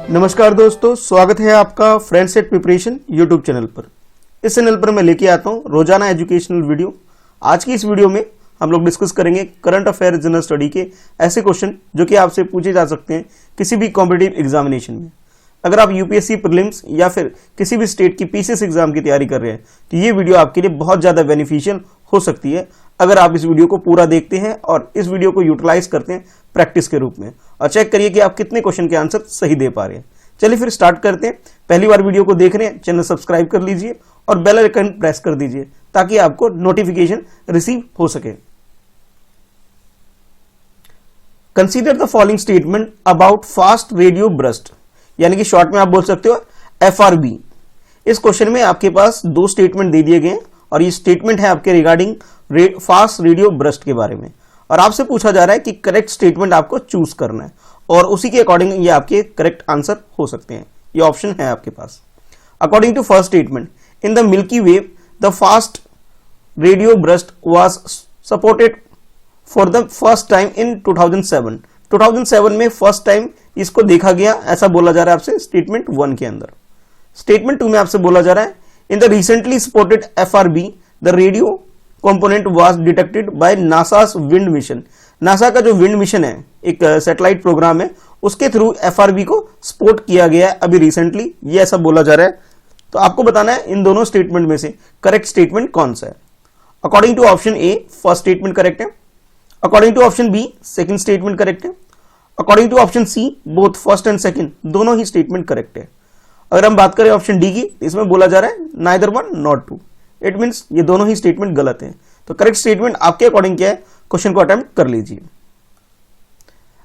नमस्कार दोस्तों, स्वागत है आपका friend set preparation YouTube channel पर। इस चैनल पर मैं लेके आता हूं रोजाना एजुकेशनल वीडियो। आज की इस वीडियो में हम लोग डिस्कस करेंगे करंट अफेयर जनरल स्टडी के ऐसे क्वेश्चन जो कि आपसे पूछे जा सकते हैं किसी भी कॉम्पिटिटिव एग्जामिनेशन में। अगर आप यूपीएससी प्रीलिम्स या फिर किसी भी स्टेट की पीसीएस एग्जाम की तैयारी कर रहे हैं तो ये वीडियो आपके लिए बहुत ज़्यादा बेनिफिशियल हो सकती है अगर आप इस वीडियो को पूरा देखते हैं और इस वीडियो को यूटिलाइज करते हैं प्रैक्टिस के रूप में और चेक करिए कि आप कितने क्वेश्चन के आंसर सही दे पा रहे हैं। चलिए फिर स्टार्ट करते हैं। पहली बार वीडियो को देख रहे हैं, चैनल सब्सक्राइब कर लीजिए और बेल आइकन प्रेस कर दीजिए ताकि आपको नोटिफिकेशन रिसीव हो सके। Consider the following statement about fast radio burst, यानी कि शॉर्ट में आप बोल सकते हो एफआरबी। इस क्वेश्चन में आपके पास दो स्टेटमेंट दे दिए गए हैं और ये स्टेटमेंट है आपके रिगार्डिंग फास्ट रेडियो बर्स्ट के बारे में और आपसे पूछा जा रहा है कि करेक्ट स्टेटमेंट आपको चूज करना है और उसी के अकॉर्डिंग ये आपके करेक्ट आंसर हो सकते हैं। ये ऑप्शन है आपके पास। According to first statement, in the Milky Way the fast radio burst was supported for the first time in 2007। 2007 में फर्स्ट टाइम इसको देखा गया, ऐसा बोला जा रहा है आपसे स्टेटमेंट 1 के अंदर। स्टेटमेंट 2 में आपसे बोला जा रहा है in the recently spotted FRB the radio component was detected by NASA's wind mission. NASA का जो विंड मिशन है, एक सैटेलाइट प्रोग्राम है, उसके थ्रू एफआरबी को स्पॉट किया गया है अभी रिसेंटली, ये ऐसा बोला जा रहा है। तो आपको बताना है इन दोनों स्टेटमेंट में से करेक्ट स्टेटमेंट कौन सा है। According to option A first statement correct है, according to option B second statement correct है, according to option C both first and second दोनों ही स्टेटमेंट करेक्ट है। अगर हम बात करें ऑप्शन डी की, इसमें बोला जा रहा है neither one not two, it means ये दोनों ही स्टेटमेंट गलत है। तो करेक्ट स्टेटमेंट आपके अकॉर्डिंग क्या है, क्वेश्चन को अटेम्प्ट कर लीजिए।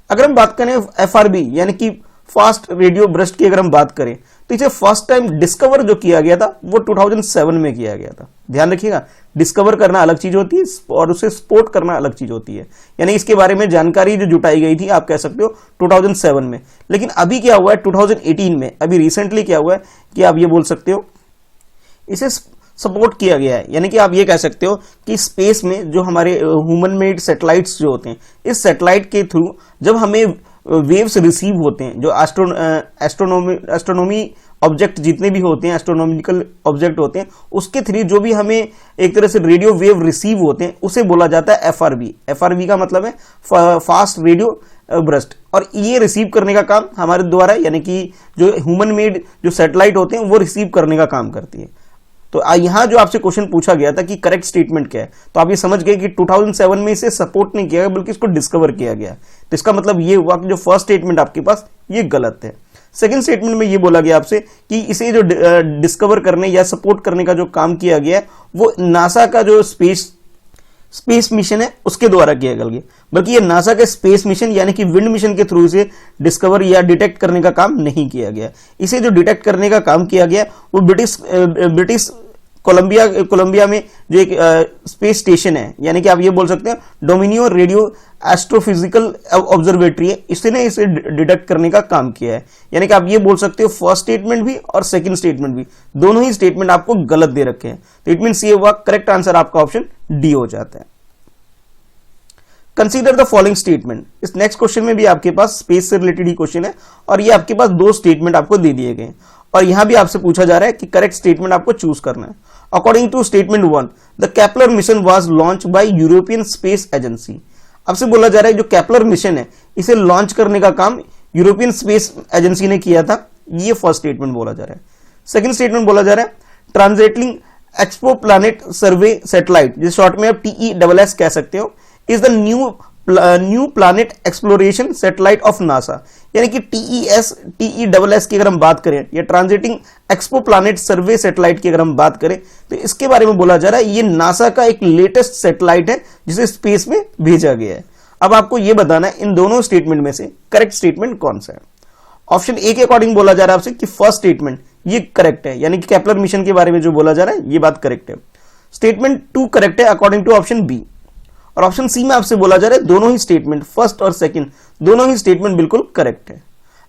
अगर हम बात करें एफआरबी यानी कि फास्ट रेडियो बर्स्ट की, अगर हम बात करें तो इसे फर्स्ट टाइम डिस्कवर जो किया गया था वो 2007 में किया गया था। ध्यान रखिएगा, डिस्कवर करना अलग चीज होती है और उसे स्पॉट करना अलग चीज होती है। यानी इसके बारे में जानकारी जो जुटाई गई थी आप कह सकते हो 2007 में, लेकिन अभी क्या हुआ है 2018 में, अभी रिसेंटली क्या हुआ है कि आप ये बोल सकते हो इसे सपोर्ट किया गया है। यानी कि आप ये कह सकते हो कि स्पेस में जो हमारे ह्यूमन मेड सैटेलाइट्स जो होते हैं, इस सैटेलाइट के थ्रू जब हमें वेव्स रिसीव होते हैं, जो एस्ट्रोनॉमी ऑब्जेक्ट जितने भी होते हैं, एस्ट्रोनॉमिकल ऑब्जेक्ट होते हैं, उसके थ्रू जो भी हमें एक तरह से रेडियो वेव रिसीव होते हैं उसे बोला जाता है एफआरबी। एफआरबी का मतलब है फास्ट रेडियो बर्स्ट, और ये रिसीव करने का काम हमारे द्वारा, यानी कि जो ह्यूमन मेड जो सैटेलाइट होते हैं वो रिसीव करने का काम करती है। तो यहां जो आपसे क्वेश्चन पूछा गया था कि करेक्ट स्टेटमेंट क्या है, तो आप ये समझ गए कि 2007 में इसे सपोर्ट नहीं किया गया बल्कि इसको डिस्कवर किया गया। तो इसका मतलब ये हुआ कि जो फर्स्ट स्टेटमेंट आपके पास ये गलत है। सेकंड स्टेटमेंट में ये बोला गया आपसे कि इसे जो डिस्कवर करने या सपोर्ट करने का जो काम किया गया है वो नासा का जो स्पेस मिशन है उसके द्वारा किया गया, बल्कि ये नासा के स्पेस मिशन यानी कि विंड मिशन के थ्रू इसे डिस्कवर या डिटेक्ट करने का काम नहीं किया गया। इसे जो डिटेक्ट करने का काम किया गया वो ब्रिटिश कोलंबिया में जो एक स्पेस स्टेशन है, यानी कि आप ये बोल सकते हैं डोमिनियो रेडियो एस्ट्रोफिजिकल ऑब्जर्वेटरी है, इसने इसे डिटेक्ट करने का काम किया है। यानी कि आप ये बोल सकते हो फर्स्ट स्टेटमेंट भी और सेकंड स्टेटमेंट भी दोनों ही स्टेटमेंट आपको गलत दे रखे हैं। तो इट मींस ये हुआ करेक्ट आंसर आपका ऑप्शन डी हो जाता है। कंसीडर द फॉलोइंग स्टेटमेंट, इस नेक्स्ट क्वेश्चन में भी आपके पास स्पेस से रिलेटेड ही क्वेश्चन है और ये आपके पास दो स्टेटमेंट आपको दे दिए गए और यहां भी आपसे पूछा जा रहा है कि करेक्ट स्टेटमेंट आपको चूज करना है। According to statement 1, the Kepler mission was launch by European Space Agency. आपसे बोला जा रहा है जो केपलर मिशन है इसे लॉन्च करने का काम यूरोपियन स्पेस एजेंसी ने किया था, ये फर्स्ट स्टेटमेंट बोला जा रहा है। सेकंड स्टेटमेंट बोला जा रहा है ट्रांजिटिंग एक्सपो प्लैनेट सर्वे सैटेलाइट, जिस शॉर्ट में आप TESS कह सकते हो, is the new planet exploration satellite of NASA. यानी कि TESS की अगर हम बात करें या ट्रांजिटिंग एक्सपो प्लैनेट सर्वे सैटेलाइट की अगर हम बात करें तो इसके बारे में बोला जा रहा है ये नासा का एक लेटेस्ट सैटेलाइट है जिसे स्पेस में भेजा गया है। अब आपको यह बताना है इन दोनों स्टेटमेंट में से करेक्ट स्टेटमेंट कौन सा है। ऑप्शन ए के अकॉर्डिंग बोला जा रहा है आपसे कि फर्स्ट स्टेटमेंट ये करेक्ट है, यानी कि केपलर मिशन के बारे में जो बोला जा रहा है ये बात करेक्ट है। स्टेटमेंट 2 करेक्ट है अकॉर्डिंग टू ऑप्शन बी, और ऑप्शन सी में आपसे बोला जा रहा है दोनों ही स्टेटमेंट फर्स्ट और सेकंड दोनों ही स्टेटमेंट बिल्कुल करेक्ट है।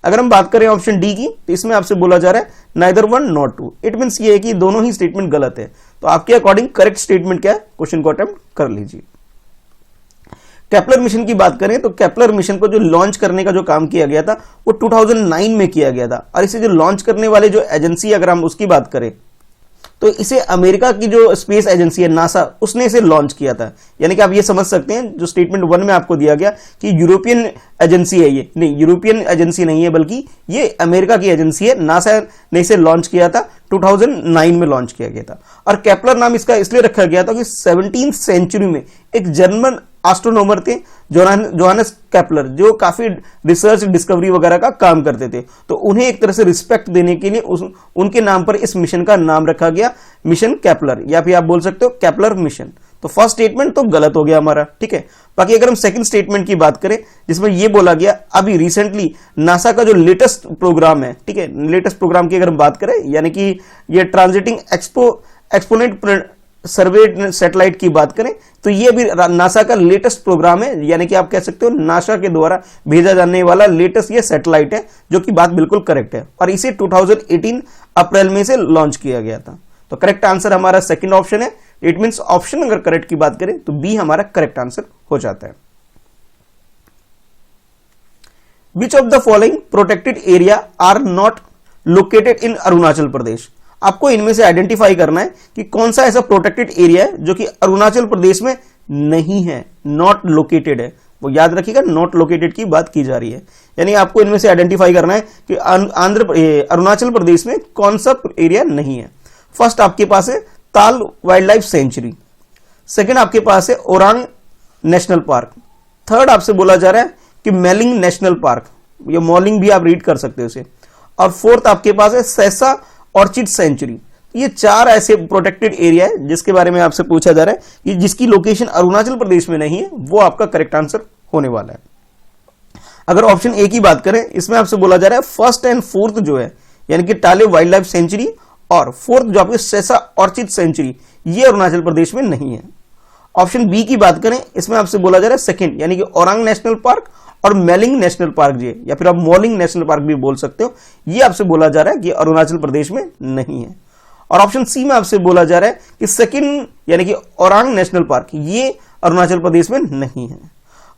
अगर हम बात करें ऑप्शन डी की तो इसमें आपसे बोला जा रहा है neither one not two, it means ये है कि दोनों ही स्टेटमेंट गलत है। तो आपके अकॉर्डिंग करेक्ट स्टेटमेंट क्या है, क्वेश्चन को अटेम्प्ट कर लीजिए। केपलर मिशन की बात करें तो केपलर मिशन को जो लॉन्च करने का जो काम किया गया था वो 2009 में किया गया था। और इसे जो लॉन्च करने वाले जो एजेंसी, अगर हम उसकी बात करें तो इसे अमेरिका की जो स्पेस एजेंसी है नासा, उसने इसे लॉन्च किया था। यानी कि आप ये समझ सकते हैं जो स्टेटमेंट 1 में आपको दिया गया कि यूरोपियन एजेंसी है, ये नहीं, यूरोपियन एजेंसी नहीं है बल्कि ये अमेरिका की एजेंसी है। नासा ने इसे लॉन्च किया था, 2009 में लॉन्च किया गया था। और केपलर नाम इसका इसलिए रखा गया था कि 17th सेंचुरी में एक जर्मन एस्ट्रोनॉमर थे जोहानस केपलर, जो काफी रिसर्च डिस्कवरी वगैरह का काम करते थे। तो उन्हें एक तरह से रिस्पेक्ट देने के लिए उनके नाम पर इस मिशन का नाम रखा गया, मिशन केपलर, या फिर आप बोल सकते हो केपलर मिशन। तो फर्स्ट स्टेटमेंट तो गलत हो गया हमारा, ठीक है। बाकी अगर हम सेकंड स्टेटमेंट की बात करें जिसमें यह बोला गया अभी रिसेंटली नासा का जो लेटेस्ट प्रोग्राम है, ठीक है, लेटेस्ट प्रोग्राम की अगर हम बात करें यानी कि ये ट्रांजिटिंग एक्सपोनेंट सर्वे सैटेलाइट की बात करें तो ये भी नासा का लेटेस्ट प्रोग्राम है। यानी कि आप कह सकते हो नासा के द्वारा भेजा जाने वाला लेटेस्ट ये सैटेलाइट है, जो कि बात बिल्कुल करेक्ट है। और इसे 2018 अप्रैल में से लॉन्च किया गया था। तो करेक्ट आंसर हमारा सेकंड ऑप्शन है। इट मींस ऑप्शन अगर करेक्ट की बात करें तो बी हमारा करेक्ट आंसर हो जाता है। Which of the following protected area are not located in Arunachal Pradesh. आपको इनमें से आइडेंटिफाई करना है कि कौन सा ऐसा प्रोटेक्टेड एरिया है जो कि अरुणाचल प्रदेश में नहीं है, नॉट लोकेटेड है। वो याद रखिएगा, नॉट लोकेटेड की बात की जा रही है। यानी आपको इनमें से आइडेंटिफाई करना है कि अरुणाचल प्रदेश में कौन सा एरिया नहीं है। फर्स्ट आपके पास है ताल वाइल्ड लाइफ सेंचुरी, सेकेंड आपके पास है ओरांग नेशनल पार्क, थर्ड आपसे बोला जा रहा है कि मेलिंग नेशनल पार्क, ये मॉलिंग भी आप रीड कर सकते हो इसे, और फोर्थ आपके पास है सैसा ऑर्चिड सेंचुरी। ये चार ऐसे प्रोटेक्टेड एरिया है जिसके बारे में आपसे पूछा जा रहा है कि जिसकी लोकेशन अरुणाचल प्रदेश में नहीं है, वो आपका करेक्ट आंसर होने वाला है। अगर ऑप्शन ए की बात करें, इसमें आपसे बोला जा रहा है फर्स्ट एंड फोर्थ जो है यानी कि टाले वाइल्ड लाइफ सेंचुरी और फोर्थ जो आपकी सैसा ऑर्चिड सेंचुरी, ये अरुणाचल प्रदेश में नहीं है। ऑप्शन बी की बात करें, इसमें आपसे बोला जा रहा है सेकंड यानी कि ओरांग नेशनल पार्क और मेलिंग नेशनल पार्क जी, या फिर आप मॉलिंग नेशनल पार्क भी बोल सकते हो, ये आपसे बोला जा रहा है कि अरुणाचल प्रदेश में नहीं है। और ऑप्शन सी में आपसे बोला जा रहा है कि सेकंड यानी कि ओरांग नेशनल पार्क, ये अरुणाचल प्रदेश में नहीं है।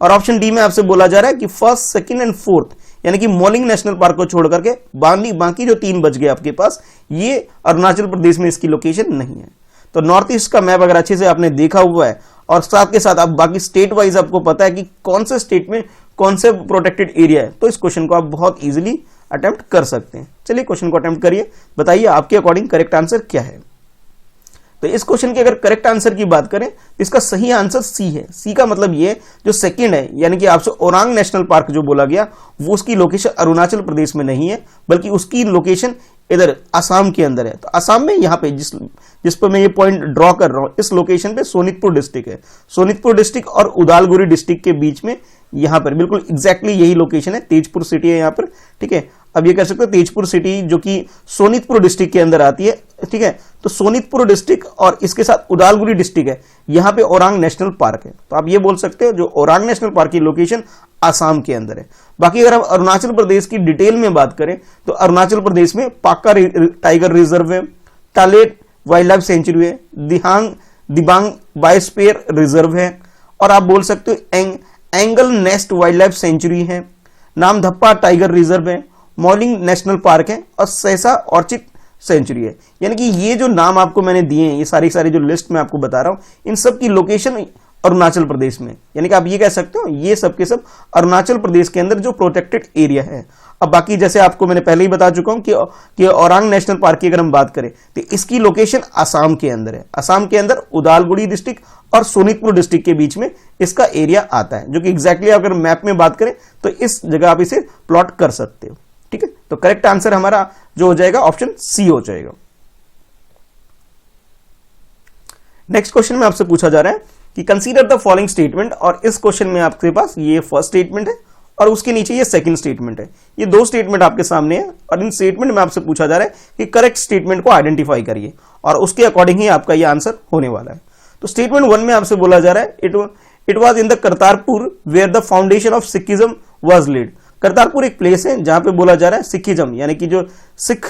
और ऑप्शन डी में आपसे बोला जा रहा है कि फर्स्ट, सेकंड एंड फोर्थ यानी कि मॉलिंग नेशनल पार्क को छोड़ करके बाकी जो तीन बच गए आपके पास, ये अरुणाचल प्रदेश में इसकी लोकेशन नहीं है। तो नॉर्थ ईस्ट का मैप अगर अच्छे से आपने देखा हुआ है और साथ के साथ आप बाकी स्टेट वाइज आपको पता है कि कौन से स्टेट में कौन से प्रोटेक्टेड एरिया है, तो इस क्वेश्चन को आप बहुत इजीली अटेम्प्ट कर सकते हैं। चलिए क्वेश्चन को अटेम्प्ट करिए, बताइए आपके अकॉर्डिंग करेक्ट आंसर क्या है। तो इस क्वेश्चन के अगर करेक्ट आंसर की बात करें तो इसका सही आंसर सी है। सी का मतलब ये जो सेकंड है यानी कि आपसे ओरांग नेशनल पार्क जो बोला गया वो उसकी लोकेशन अरुणाचल प्रदेश में नहीं है, बल्कि उसकी लोकेशन इधर असम के अंदर है। तो असम में यहाँ पे जिस पर मैं ये पॉइंट ड्रॉ कर रहा हूं, इस लोकेशन पे सोनितपुर डिस्ट्रिक्ट है। सोनितपुर डिस्ट्रिक्ट और उदालगुरी डिस्ट्रिक्ट के बीच में यहाँ पर बिल्कुल एग्जैक्टली यही लोकेशन है। तेजपुर सिटी है यहाँ पर, ठीक है। अब ये कह सकते हो तेजपुर सिटी जो कि सोनितपुर डिस्ट्रिक्ट के अंदर आती है, ठीक है। तो सोनितपुर डिस्ट्रिक्ट और इसके साथ उदालगुरी डिस्ट्रिक्ट है, यहाँ पे ओरांग नेशनल पार्क है। तो आप ये बोल सकते हो जो ओरांग नेशनल पार्क की लोकेशन आसाम के अंदर है। बाकी अगर हम अरुणाचल प्रदेश की डिटेल में बात करें तो अरुणाचल प्रदेश में पाक्का टाइगर रिजर्व है, टालेट वाइल्ड लाइफ सेंचुरी है, दिबांग बायोस्फीयर रिजर्व है, और आप बोल सकते हो angle nest wild life sanctuary है, नामधप्पा टाइगर रिजर्व है, मॉलिंग नेशनल पार्क है और सैसा ऑर्चिड सेंचुरी है। यानी कि ये जो नाम आपको मैंने दिए हैं, ये सारी जो लिस्ट मैं आपको बता रहा हूं, इन सब की लोकेशन अरुणाचल प्रदेश में, यानी कि आप ये कह सकते हो ये सब के सब अरुणाचल प्रदेश के अंदर जो प्रोटेक्टेड एरिया है। अब बाकी जैसे आपको मैंने पहले ही बता चुका हूं कि ओरांग नेशनल पार्क की अगर हम बात करें तो इसकी लोकेशन असम के अंदर है। असम के अंदर उदालगुरी डिस्ट्रिक्ट और सोनितपुर डिस्ट्रिक्ट के बीच में इसका एरिया आता है, जो कि एग्जैक्टली अगर मैप में बात करें तो इस जगह आप इसे प्लॉट कर सकते हो, ठीक है। तो करेक्ट आंसर हमारा जो हो जाएगा ऑप्शन सी हो जाएगा। नेक्स्ट क्वेश्चन में आपसे पूछा जा रहा है कि कंसीडर द फॉलोइंग स्टेटमेंट, और इस क्वेश्चन में आपके पास ये फर्स्ट स्टेटमेंट है और उसके नीचे ये सेकंड स्टेटमेंट है। ये दो स्टेटमेंट आपके सामने है और इन स्टेटमेंट में आपसे पूछा जा रहा है कि करेक्ट स्टेटमेंट को आइडेंटिफाई करिए और उसके अकॉर्डिंग ही आपका ये आंसर होने वाला है। तो स्टेटमेंट 1 में आपसे बोला जा रहा है it was in the Kartarpur where the foundation of Sikhism was laid. Kartarpur एक प्लेस है जहां पे बोला जा रहा है सिखिज्म यानी कि जो सिख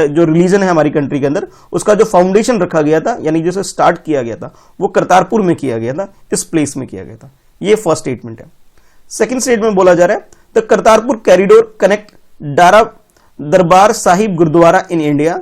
जो रिलीजन है हमारी कंट्री के अंदर, उसका जो फाउंडेशन रखा गया था यानी जिसे स्टार्ट किया गया था वो करतारपुर में किया गया था, इस प्लेस में किया गया था। ये फर्स्ट स्टेटमेंट है। सेकंड स्टेटमेंट बोला जा रहा है the Kartarpur corridor connect Dera Darbar Sahib Gurudwara in India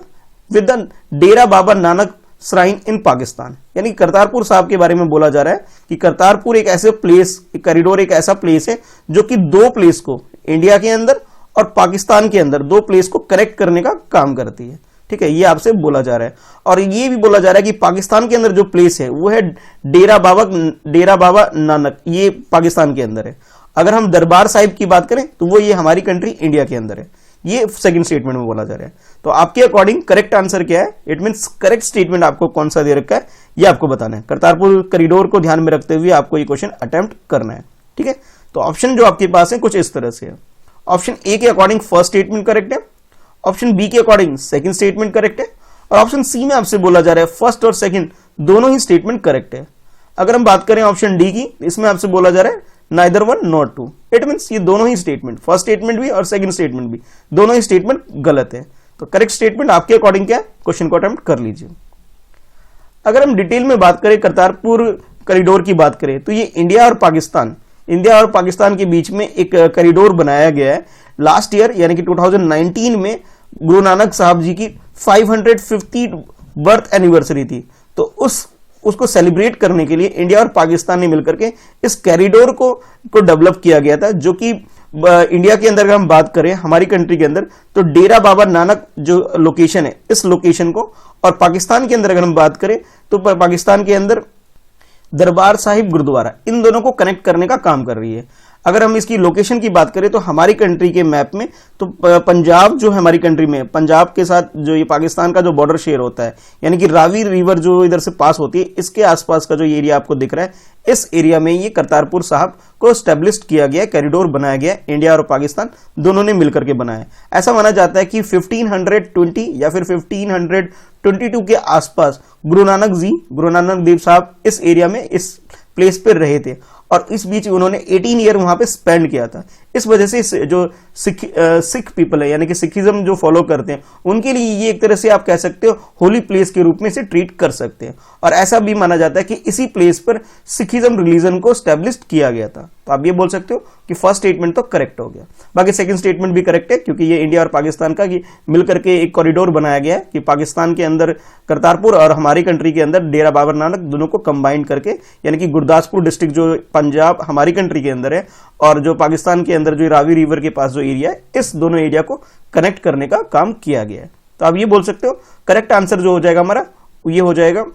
with the Dera Baba Nanak shrine in Pakistan. यानी करतारपुर साहब के बारे में बोला जा रहा है कि करतारपुर एक ऐसे प्लेस, कॉरिडोर एक ऐसा प्लेस है जो कि दो प्लेस को, इंडिया के अंदर और पाकिस्तान के अंदर, दो प्लेस को कनेक्ट करने का काम करती है। ठीक है, ये आपसे बोला जा रहा है। और ये भी बोला जा रहा है कि पाकिस्तान के अंदर जो प्लेस है वो है डेरा बाबा नानक, ये पाकिस्तान के अंदर है। अगर हम दरबार साहिब की बात करें तो वो ये हमारी कंट्री इंडिया के अंदर है। ये सेकंड स्टेटमेंट में बोला जा रहा है। तो आपके अकॉर्डिंग करेक्ट आंसर क्या है? इट मींस करेक्ट स्टेटमेंट आपको कौन सा दे रखा है ये आपको बताना है। करतारपुर कॉरिडोर को ध्यान में रखते हुए आपको ये क्वेश्चन अटेम्प्ट करना है। ठीक है, तो ऑप्शन जो आपके पास है कुछ इस तरह से है। ऑप्शन ए के अकॉर्डिंग फर्स्ट स्टेटमेंट करेक्ट है, ऑप्शन बी के अकॉर्डिंग सेकंड स्टेटमेंट करेक्ट है, और ऑप्शन सी में आपसे बोला जा रहा है फर्स्ट और सेकंड दोनों ही स्टेटमेंट करेक्ट है। अगर हम बात करें ऑप्शन डी की, इसमें आपसे बोला जा रहा है neither one not two. It means ये दोनों ही स्टेटमेंट, फर्स्ट स्टेटमेंट भी और सेकंड स्टेटमेंट भी, दोनों ही स्टेटमेंट गलत है। तो करेक्ट स्टेटमेंट आपके अकॉर्डिंग क्या है? क्वेश्चन को अटेम्प्ट कर लीजिए। अगर हम डिटेल में बात करें, करतारपुर कॉरिडोर की बात करें, तो ये इंडिया और पाकिस्तान के बीच में एक कॉरिडोर बनाया गया है। लास्ट ईयर यानी कि 2019 में गुरु नानक साहब जी की 550 बर्थ एनिवर्सरी थी। तो उसको सेलिब्रेट करने के लिए इंडिया और पाकिस्तान ने मिलकर के इस कॉरिडोर को डेवलप किया गया था, जो कि इंडिया के अंदर अगर हम बात करें, हमारी कंट्री के अंदर, तो डेरा बाबा नानक जो लोकेशन है, इस लोकेशन को, और पाकिस्तान के अंदर अगर हम बात करें तो पाकिस्तान के अंदर दरबार साहिब गुरुद्वारा, इन दोनों को कनेक्ट करने का काम कर रही है। अगर हम इसकी लोकेशन की बात करें तो हमारी कंट्री के मैप में तो पंजाब जो है हमारी कंट्री में, पंजाब के साथ जो ये पाकिस्तान का जो बॉर्डर शेयर होता है, यानी कि रावी रिवर जो इधर से पास होती है, इसके आसपास का जो एरिया आपको दिख रहा है, इस एरिया में ये करतारपुर साहब को स्टैब्लिश किया गया, कॉरिडोर बनाया गया, इंडिया और पाकिस्तान दोनों ने मिलकर के बनाया। ऐसा माना जाता है कि 1520 या फिर 1522 के आसपास गुरु नानक देव साहब इस एरिया में, इस प्लेस पर रहे थे, और इस बीच उन्होंने 18 ईयर वहां पे स्पेंड किया था। इस वजह से जो सिख पीपल है, यानी कि सिखिज्म जो फॉलो करते हैं, उनके लिए ये एक तरह से आप कह सकते हो होली प्लेस के रूप में से ट्रीट कर सकते हैं। और ऐसा भी माना जाता है कि इसी प्लेस पर सिखिज्म रिलीजन को स्टैब्लिश किया गया था। तो आप ये बोल सकते हो कि फर्स्ट स्टेटमेंट तो करेक्ट हो गया। बाकी सेकंड स्टेटमेंट भी करेक्ट है, क्योंकि ये इंडिया और पाकिस्तान का मिलकर के एक कॉरिडोर बनाया गया है कि पाकिस्तान के अंदर करतारपुर और हमारी कंट्री के अंदर डेरा बाबा नानक, दोनों को कंबाइन करके, यानी कि गुरदासपुर डिस्ट्रिक्ट जो पंजाब हमारी कंट्री के अंदर है और जो पाकिस्तान के अंदर जो रावी रिवर के पास जो एरिया है, इस दोनों एरिया को कनेक्ट करने का काम किया गया है। तो आप ये बोल सकते हो करेक्ट आंसर जो हो जाएगा हमारा, ये हो जाएगा,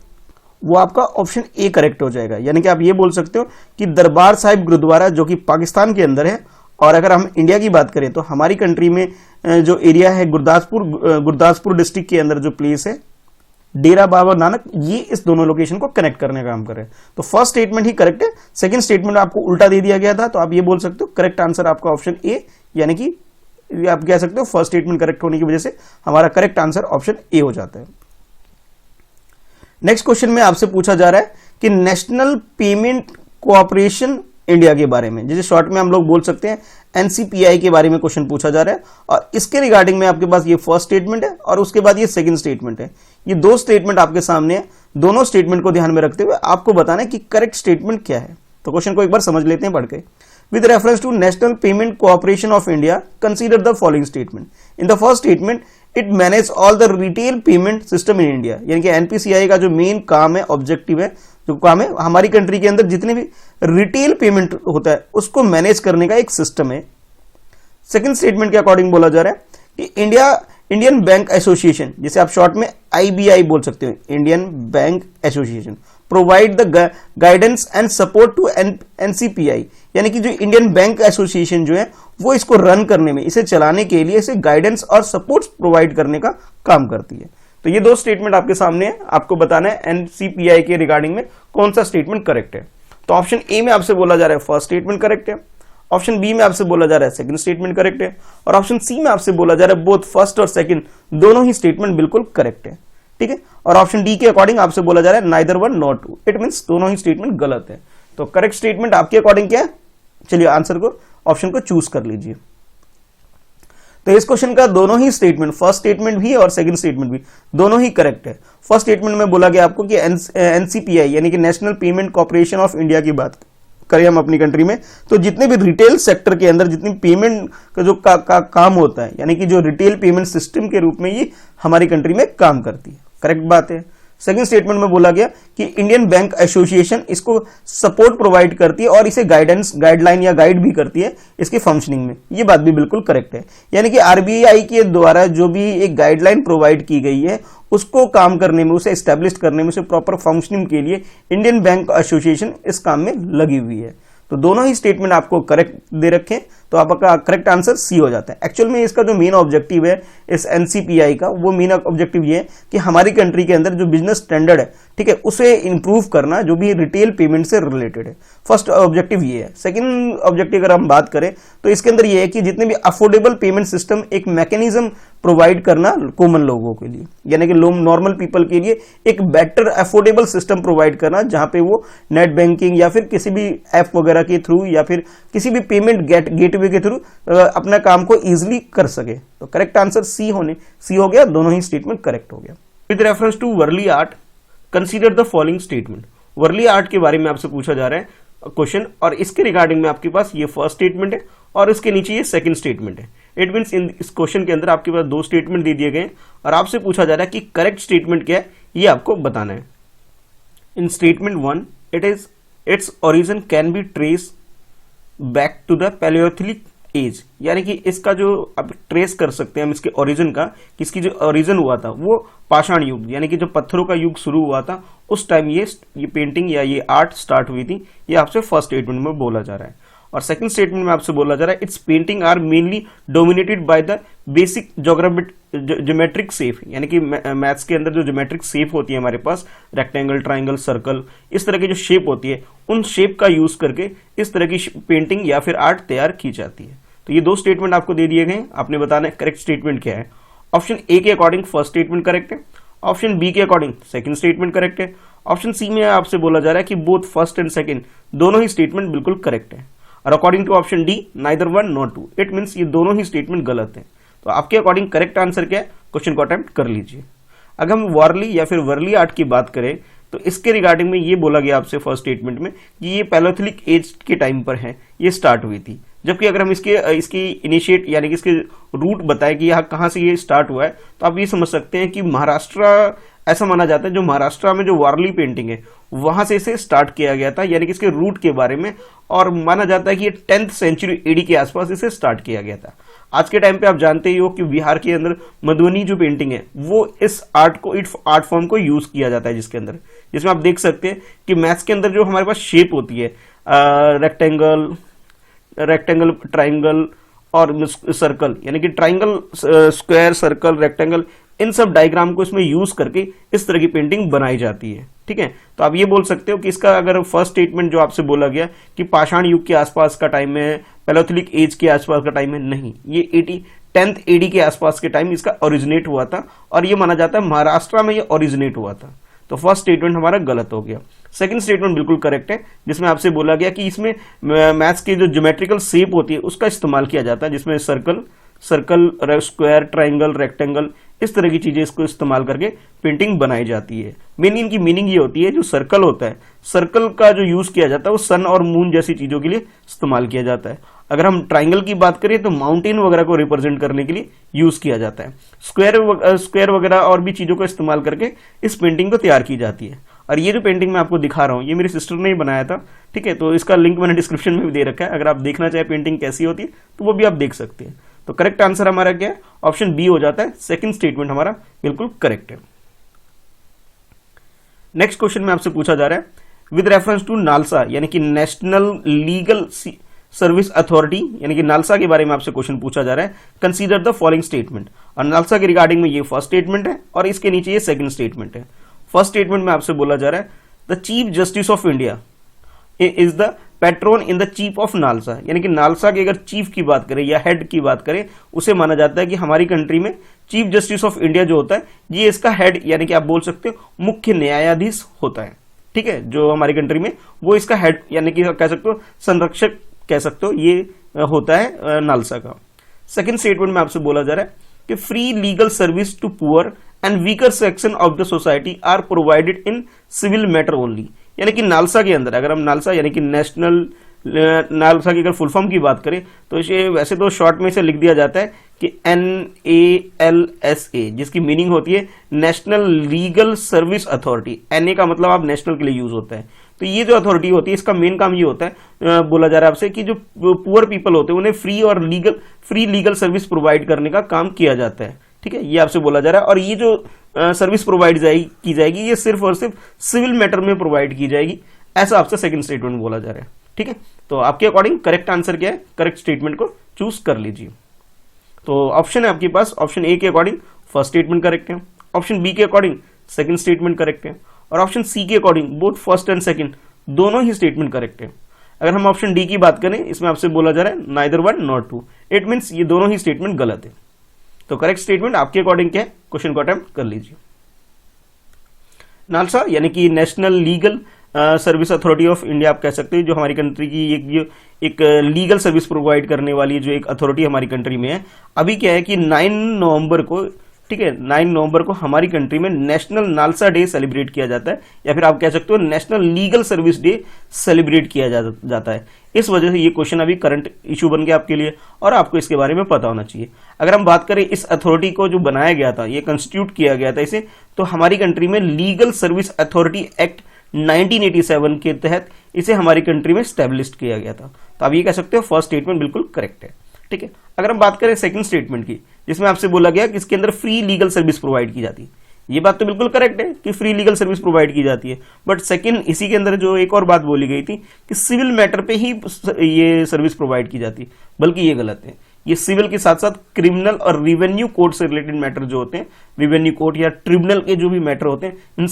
वो आपका ऑप्शन ए करेक्ट हो जाएगा। यानी कि आप ये बोल सकते हो कि दरबार साहिब गुरुद्वारा जो कि पाकिस्तान के अंदर है, और अगर हम इंडिया की बात करें तो हमारी कंट्री में जो एरिया है गुरदासपुर डिस्ट्रिक्ट के अंदर जो प्लेस है डेरा बाबा नानक, ये इस दोनों लोकेशन को कनेक्ट करने का काम कर रहे हैं। तो फर्स्ट स्टेटमेंट ही करेक्ट है, सेकंड स्टेटमेंट आपको उल्टा दे दिया गया था। तो आप ये बोल सकते हो करेक्ट आंसर आपका ऑप्शन ए, यानी कि आप कह सकते हो फर्स्ट स्टेटमेंट करेक्ट होने की वजह से हमारा करेक्ट आंसर ऑप्शन ए हो जाता है। नेक्स्ट क्वेश्चन में आपसे पूछा जा रहा है कि नेशनल पेमेंट कोऑपरेशन इंडिया के बारे में, जिसे शॉर्ट में हम लोग बोल सकते हैं एनसीपीआई के बारे में क्वेश्चन पूछा जा रहा है। और इसके रिगार्डिंग में आपके पास ये फर्स्ट स्टेटमेंट है और उसके बाद ये सेकंड स्टेटमेंट है। ये दो स्टेटमेंट आपके सामने है। दोनों स्टेटमेंट को ध्यान में रखते हुए आपको बताना है कि करेक्ट स्टेटमेंट क्या है। तो क्वेश्चन को एक बार समझ लेते हैं पढ़ के। With reference to National Payment Corporation of India, consider the following statement. In the first statement, it manages all the retail payment system in India. यानी कि एनपीसीआई का जो मेन काम है, ऑब्जेक्टिव है, जो काम है, हमारी कंट्री के अंदर जितने भी रिटेल पेमेंट होता है उसको मैनेज करने का एक सिस्टम है। सेकंड स्टेटमेंट के अकॉर्डिंग बोला जा रहा है कि इंडियन बैंक एसोसिएशन, जिसे आप शॉर्ट में आईबीआई बोल सकते हो, Indian Bank Association, provide the guidance and support to NCPI, यानी कि जो इंडियन बैंक एसोसिएशन जो है वो इसको रन करने में, इसे चलाने के लिए इसे गाइडेंस और सपोर्ट प्रोवाइड करने का काम करती है। तो ये दो स्टेटमेंट आपके सामने है, आपको बताना है एनसीपीआई के रिगार्डिंग में कौन सा स्टेटमेंट करेक्ट है। तो ऑप्शन ए में आपसे बोला जा रहा है फर्स्ट स्टेटमेंट करेक्ट है, ऑप्शन बी में आपसे बोला जा रहा है सेकंड स्टेटमेंट करेक्ट है, और ऑप्शन सी में आपसे बोला जा रहा है बोथ फर्स्ट और सेकंड दोनों ही स्टेटमेंट बिल्कुल करेक्ट है। ठीक है, और ऑप्शन डी के अकॉर्डिंग आपसे बोला जा रहा है neither one not two, it means दोनों ही स्टेटमेंट गलत है। तो करेक्ट स्टेटमेंट आपके अकॉर्डिंग क्या है? चलिए आंसर को, ऑप्शन को चूज कर लीजिए। तो इस क्वेश्चन का दोनों ही स्टेटमेंट, फर्स्ट स्टेटमेंट भी और सेकंड स्टेटमेंट भी, दोनों ही करेक्ट है। फर्स्ट स्टेटमेंट में बोला गया आपको कि एनसीपीआई यानी कि national payment corporation of India की बात करें हम अपनी कंट्री में, तो जितने भी रिटेल सेक्टर के अंदर जितनी पेमेंट का जो काम होता है, यानी कि जो रिटेल पेमेंट सिस्टम के रूप में ये हमारी कंट्री में काम करती है। करेक्ट बात है। सेकंड स्टेटमेंट में बोला गया कि इंडियन बैंक एसोसिएशन इसको सपोर्ट प्रोवाइड करती है और इसे गाइडलाइन या गाइड भी करती है इसकी फंक्शनिंग में। ये बात भी बिल्कुल करेक्ट है। यानी कि आरबीआई के द्वारा जो भी एक गाइडलाइन प्रोवाइड की गई है उसको काम करने में, उसे एस्टेब्लिश करने में, उसे प्रॉपर फंक्शनिंग के लिए इंडियन बैंक एसोसिएशन इस काम में लगी हुई है। तो दोनों ही स्टेटमेंट आपको करेक्ट दे रखे हैं, तो आपका करेक्ट आंसर सी हो जाता है। एक्चुअल में इसका जो मेन ऑब्जेक्टिव है इस एनसीपीआई का, वो मेन ऑब्जेक्टिव ये है कि हमारी कंट्री के अंदर जो बिजनेस स्टैंडर्ड है, ठीक है, उसे इंप्रूव करना जो भी रिटेल पेमेंट से रिलेटेड है। फर्स्ट ऑब्जेक्टिव ये है। सेकंड ऑब्जेक्टिव अगर हम बात करें तो इसके अंदर ये है कि जितने भी अफोर्डेबल पेमेंट सिस्टम, एक मैकेनिज्म प्रोवाइड करना कॉमन लोगों के लिए, यानी कि नॉर्मल पीपल के लिए एक बेटर अफोर्डेबल सिस्टम प्रोवाइड करना, जहां पे वो नेट बैंकिंग या फिर किसी भी ऐप वगैरह के थ्रू या फिर किसी भी पेमेंट गेटवे के थ्रू अपना काम को इजीली कर सके। तो करेक्ट आंसर सी हो गया। दोनों ही स्टेटमेंट करेक्ट हो गया। With reference to Warli art consider the following statement. Warli art के बारे में आपसे पूछा जा रहा है क्वेश्चन, और इसके रिगार्डिंग में आपके पास ये फर्स्ट स्टेटमेंट है और इसके नीचे ये सेकंड स्टेटमेंट है। इट मीन्स इस क्वेश्चन के अंदर आपके पास दो स्टेटमेंट दे दिए गए और आपसे पूछा जा रहा है कि करेक्ट स्टेटमेंट क्या है, ये आपको बताना है। In statement 1 its origin can be trace back to the palaeolithic age, यानी कि इसका जो अब ट्रेस कर सकते हैं हम इसके ओरिजिन का, किसकी जो ओरिजिन हुआ था वो पाषाण युग, यानी कि जो पत्थरों का युग शुरू हुआ था उस टाइम ये पेंटिंग या ये आर्ट स्टार्ट हुई थी। ये आपसे फर्स्ट स्टेटमेंट में बोला जा रहा है। और सेकंड स्टेटमेंट में आपसे बोला जा रहा है its painting are mainly dominated by the basic geometric shape, यानी कि मैथ्स के अंदर जो ज्योमेट्रिक शेप होती है हमारे पास, रेक्टेंगल, ट्राइंगल, सर्कल, इस तरह की जो शेप होती है उन शेप का यूज करके इस तरह की पेंटिंग या फिर आर्ट तैयार की जाती है। तो ये दो स्टेटमेंट आपको दे दिए गए, आपने बताना है करेक्ट स्टेटमेंट क्या है। ऑप्शन ए के अकॉर्डिंग फर्स्ट स्टेटमेंट करेक्ट है, ऑप्शन बी के अकॉर्डिंग सेकंड स्टेटमेंट करेक्ट है, ऑप्शन सी में आपसे बोला जा रहा है कि बोथ फर्स्ट एंड सेकंड दोनों ही स्टेटमेंट बिल्कुल करेक्ट है, और according to option D neither one not two. It means ये दोनों ही स्टेटमेंट गलत है। तो आपके अकॉर्डिंग करेक्ट आंसर क्या है, क्वेश्चन को अटेम्प्ट कर लीजिए। अगर हम वार्ली या फिर वर्ली आर्ट की बात करें तो इसके रिगार्डिंग में ये बोला गया आपसे फर्स्ट स्टेटमेंट में कि ये पैलियोलिथिक एज के टाइम पर है, ये स्टार्ट हुई थी। जबकि अगर हम इसकी इनिशिएट यानी कि इसके रूट बताए कि यहाँ कहाँ से ये स्टार्ट हुआ है, तो आप ये समझ सकते हैं कि महाराष्ट्र, ऐसा माना जाता है जो महाराष्ट्र में जो वारली पेंटिंग है वहां से इसे स्टार्ट किया गया था, यानी कि इसके रूट के बारे में, और माना जाता है कि ये 10th सेंचुरी एडी के आसपास इसे स्टार्ट किया गया था। आज के टाइम पे आप जानते ही हो कि बिहार के अंदर मधुबनी जो पेंटिंग है वो इस आर्ट फॉर्म को यूज किया जाता है, जिसमें आप देख सकते हैं कि मैथ्स के अंदर जो हमारे पास शेप होती है, रेक्टेंगल, ट्राइंगल और सर्कल, यानी कि ट्राइंगल, स्क्वायर, सर्कल, रेक्टेंगल, इन सब डायग्राम को इसमें यूज करके इस तरह की पेंटिंग बनाई जाती है। ठीक है, तो आप ये बोल सकते हो कि इसका अगर फर्स्ट स्टेटमेंट जो आपसे बोला गया कि पाषाण युग के आसपास का टाइम है, पैलियोलिथिक एज के आसपास का टाइम है, नहीं, ये 10th एडी के आसपास के टाइम इसका ओरिजिनेट हुआ था, और ये माना जाता है महाराष्ट्र में ये ओरिजिनेट हुआ था। तो फर्स्ट स्टेटमेंट हमारा गलत हो गया। सेकंड स्टेटमेंट बिल्कुल करेक्ट है, जिसमें आपसे बोला गया कि इसमें मैथ्स की जो ज्योमेट्रिकल शेप होती है उसका इस्तेमाल किया जाता है, जिसमें सर्कल, स्क्वायर, ट्राइंगल, रेक्टेंगल, इस तरह की चीजें इसको इस्तेमाल करके पेंटिंग बनाई जाती है। मेन इनकी मीनिंग ये होती है, जो सर्कल होता है, सर्कल का जो यूज किया जाता है वो सन और मून जैसी चीजों के लिए इस्तेमाल किया जाता है। अगर हम ट्राइंगल की बात करें तो माउंटेन वगैरह को रिप्रेजेंट करने के लिए यूज किया जाता है। स्क्वायर वगैरह और भी चीजों का इस्तेमाल करके इस पेंटिंग को तैयार की जाती है। और ये जो पेंटिंग मैं आपको दिखा रहा हूँ ये मेरी सिस्टर ने ही बनाया था। ठीक है, तो इसका लिंक मैंने डिस्क्रिप्शन में भी दे रखा है, अगर आप देखना चाहे पेंटिंग कैसी होती है तो वो भी आप देख सकते हैं। तो करेक्ट आंसर हमारा क्या है, ऑप्शन बी हो जाता है। सेकंड स्टेटमेंट हमारा बिल्कुल करेक्ट है। नेक्स्ट क्वेश्चन में आपसे पूछा जा रहा है विद रेफरेंस टू नालसा, यानी कि नेशनल लीगल सर्विस अथॉरिटी, यानी कि नालसा के बारे में आपसे क्वेश्चन पूछा जा रहा है। कंसीडर द फॉलोइंग स्टेटमेंट, और नालसा के रिगार्डिंग में ये फर्स्ट स्टेटमेंट है और इसके नीचे ये सेकंड स्टेटमेंट है। फर्स्ट स्टेटमेंट में आपसे बोला जा रहा है the chief justice of India is the patron in the chief of NALSA, यानी कि नालसा की अगर चीफ की बात करें या हेड की बात करें, उसे माना जाता है कि हमारी कंट्री में चीफ जस्टिस ऑफ इंडिया जो होता है ये इसका हेड, यानी कि आप बोल सकते हो मुख्य न्यायाधीश होता है। ठीक है, जो हमारी कंट्री में वो इसका हेड, यानी कि कह सकते हो संरक्षक कह सकते हो, ये होता है नालसा का। सेकंड स्टेटमेंट में आपसे बोला जा रहा है कि free legal service to poor and weaker section of the society are provided in civil matter only, यानी कि नालसा के अंदर, अगर हम नालसा यानी कि नेशनल नालसा की अगर फुल फॉर्म की बात करें तो इसे वैसे तो शॉर्ट में इसे लिख दिया जाता है कि NALSA, जिसकी मीनिंग होती है national legal service authority. NA का मतलब आप नेशनल के लिए यूज होता है। तो ये जो अथॉरिटी होती है इसका मेन काम ये होता है, बोला जा रहा है आपसे कि जो पुअर पीपल होते हैं उन्हें फ्री लीगल सर्विस प्रोवाइड करने का काम किया जाता है। ठीक है, ये आपसे बोला जा रहा है। और ये जो सर्विस प्रोवाइड की जाएगी ये सिर्फ और सिर्फ सिविल मैटर में प्रोवाइड की जाएगी, ऐसा आपसे सेकंड स्टेटमेंट बोला जा रहा है। ठीक है, तो आपके अकॉर्डिंग करेक्ट आंसर क्या है, करेक्ट स्टेटमेंट को चूज कर लीजिए। तो ऑप्शन है आपके पास, ऑप्शन ए के अकॉर्डिंग फर्स्ट स्टेटमेंट करेक्ट है, ऑप्शन बी के अकॉर्डिंग सेकंड स्टेटमेंट करेक्ट है, और ऑप्शन सी के according both first and second दोनों ही स्टेटमेंट करेक्ट है। अगर हम ऑप्शन डी की बात करें, इसमें आपसे बोला जा रहा है neither one nor two, it means ये दोनों ही स्टेटमेंट गलत है। तो करेक्ट स्टेटमेंट आपके अकॉर्डिंग क्या है, क्वेश्चन को अटेम्प्ट कर लीजिए। नालसा यानी कि national legal service authority of India आप कह सकते हैं, जो हमारी कंट्री की एक लीगल सर्विस प्रोवाइड करने वाली जो एक अथॉरिटी हमारी कंट्री में है। अभी क्या है कि 9 नवंबर को, ठीक है, 9 नवंबर को हमारी कंट्री में नेशनल नालसा डे सेलिब्रेट किया जाता है, या फिर आप कह सकते हो national legal service day celebrate किया जाता है। इस वजह से ये क्वेश्चन अभी करंट इशू बन गया आपके लिए और आपको इसके बारे में पता होना चाहिए। अगर हम बात करें इस अथॉरिटी को जो बनाया गया था, ये कंस्टिट्यूट किया गया था इसे, तो हमारी कंट्री में लीगल सर्विस अथॉरिटी एक्ट 1987 के तहत इसे हमारी कंट्री में स्टैब्लिश किया गया था। तो आप ये कह सकते हो फर्स्ट स्टेटमेंट बिल्कुल करेक्ट है। ठीक है, अगर हम बात करें सेकंड स्टेटमेंट की, जिसमें आपसे बोला गया कि इसके अंदर फ्री लीगल सर्विस प्रोवाइड की जाती है, ये बात तो बिल्कुल करेक्ट है कि फ्री लीगल सर्विस प्रोवाइड की जाती है, बट सेकंड इसी के अंदर जो एक और बात बोली गई थी कि सिविल मैटर पे ही ये सर्विस प्रोवाइड की जाती है, बल्कि ये गलत है। ये सिविल के साथ साथ क्रिमिनल और रिवेन्यू कोर्ट से रिलेटेड मैटर जो होते हैं, रिवेन्यू कोर्ट या ट्रिब्यूनल के जो भी मैटर होते हैं, इन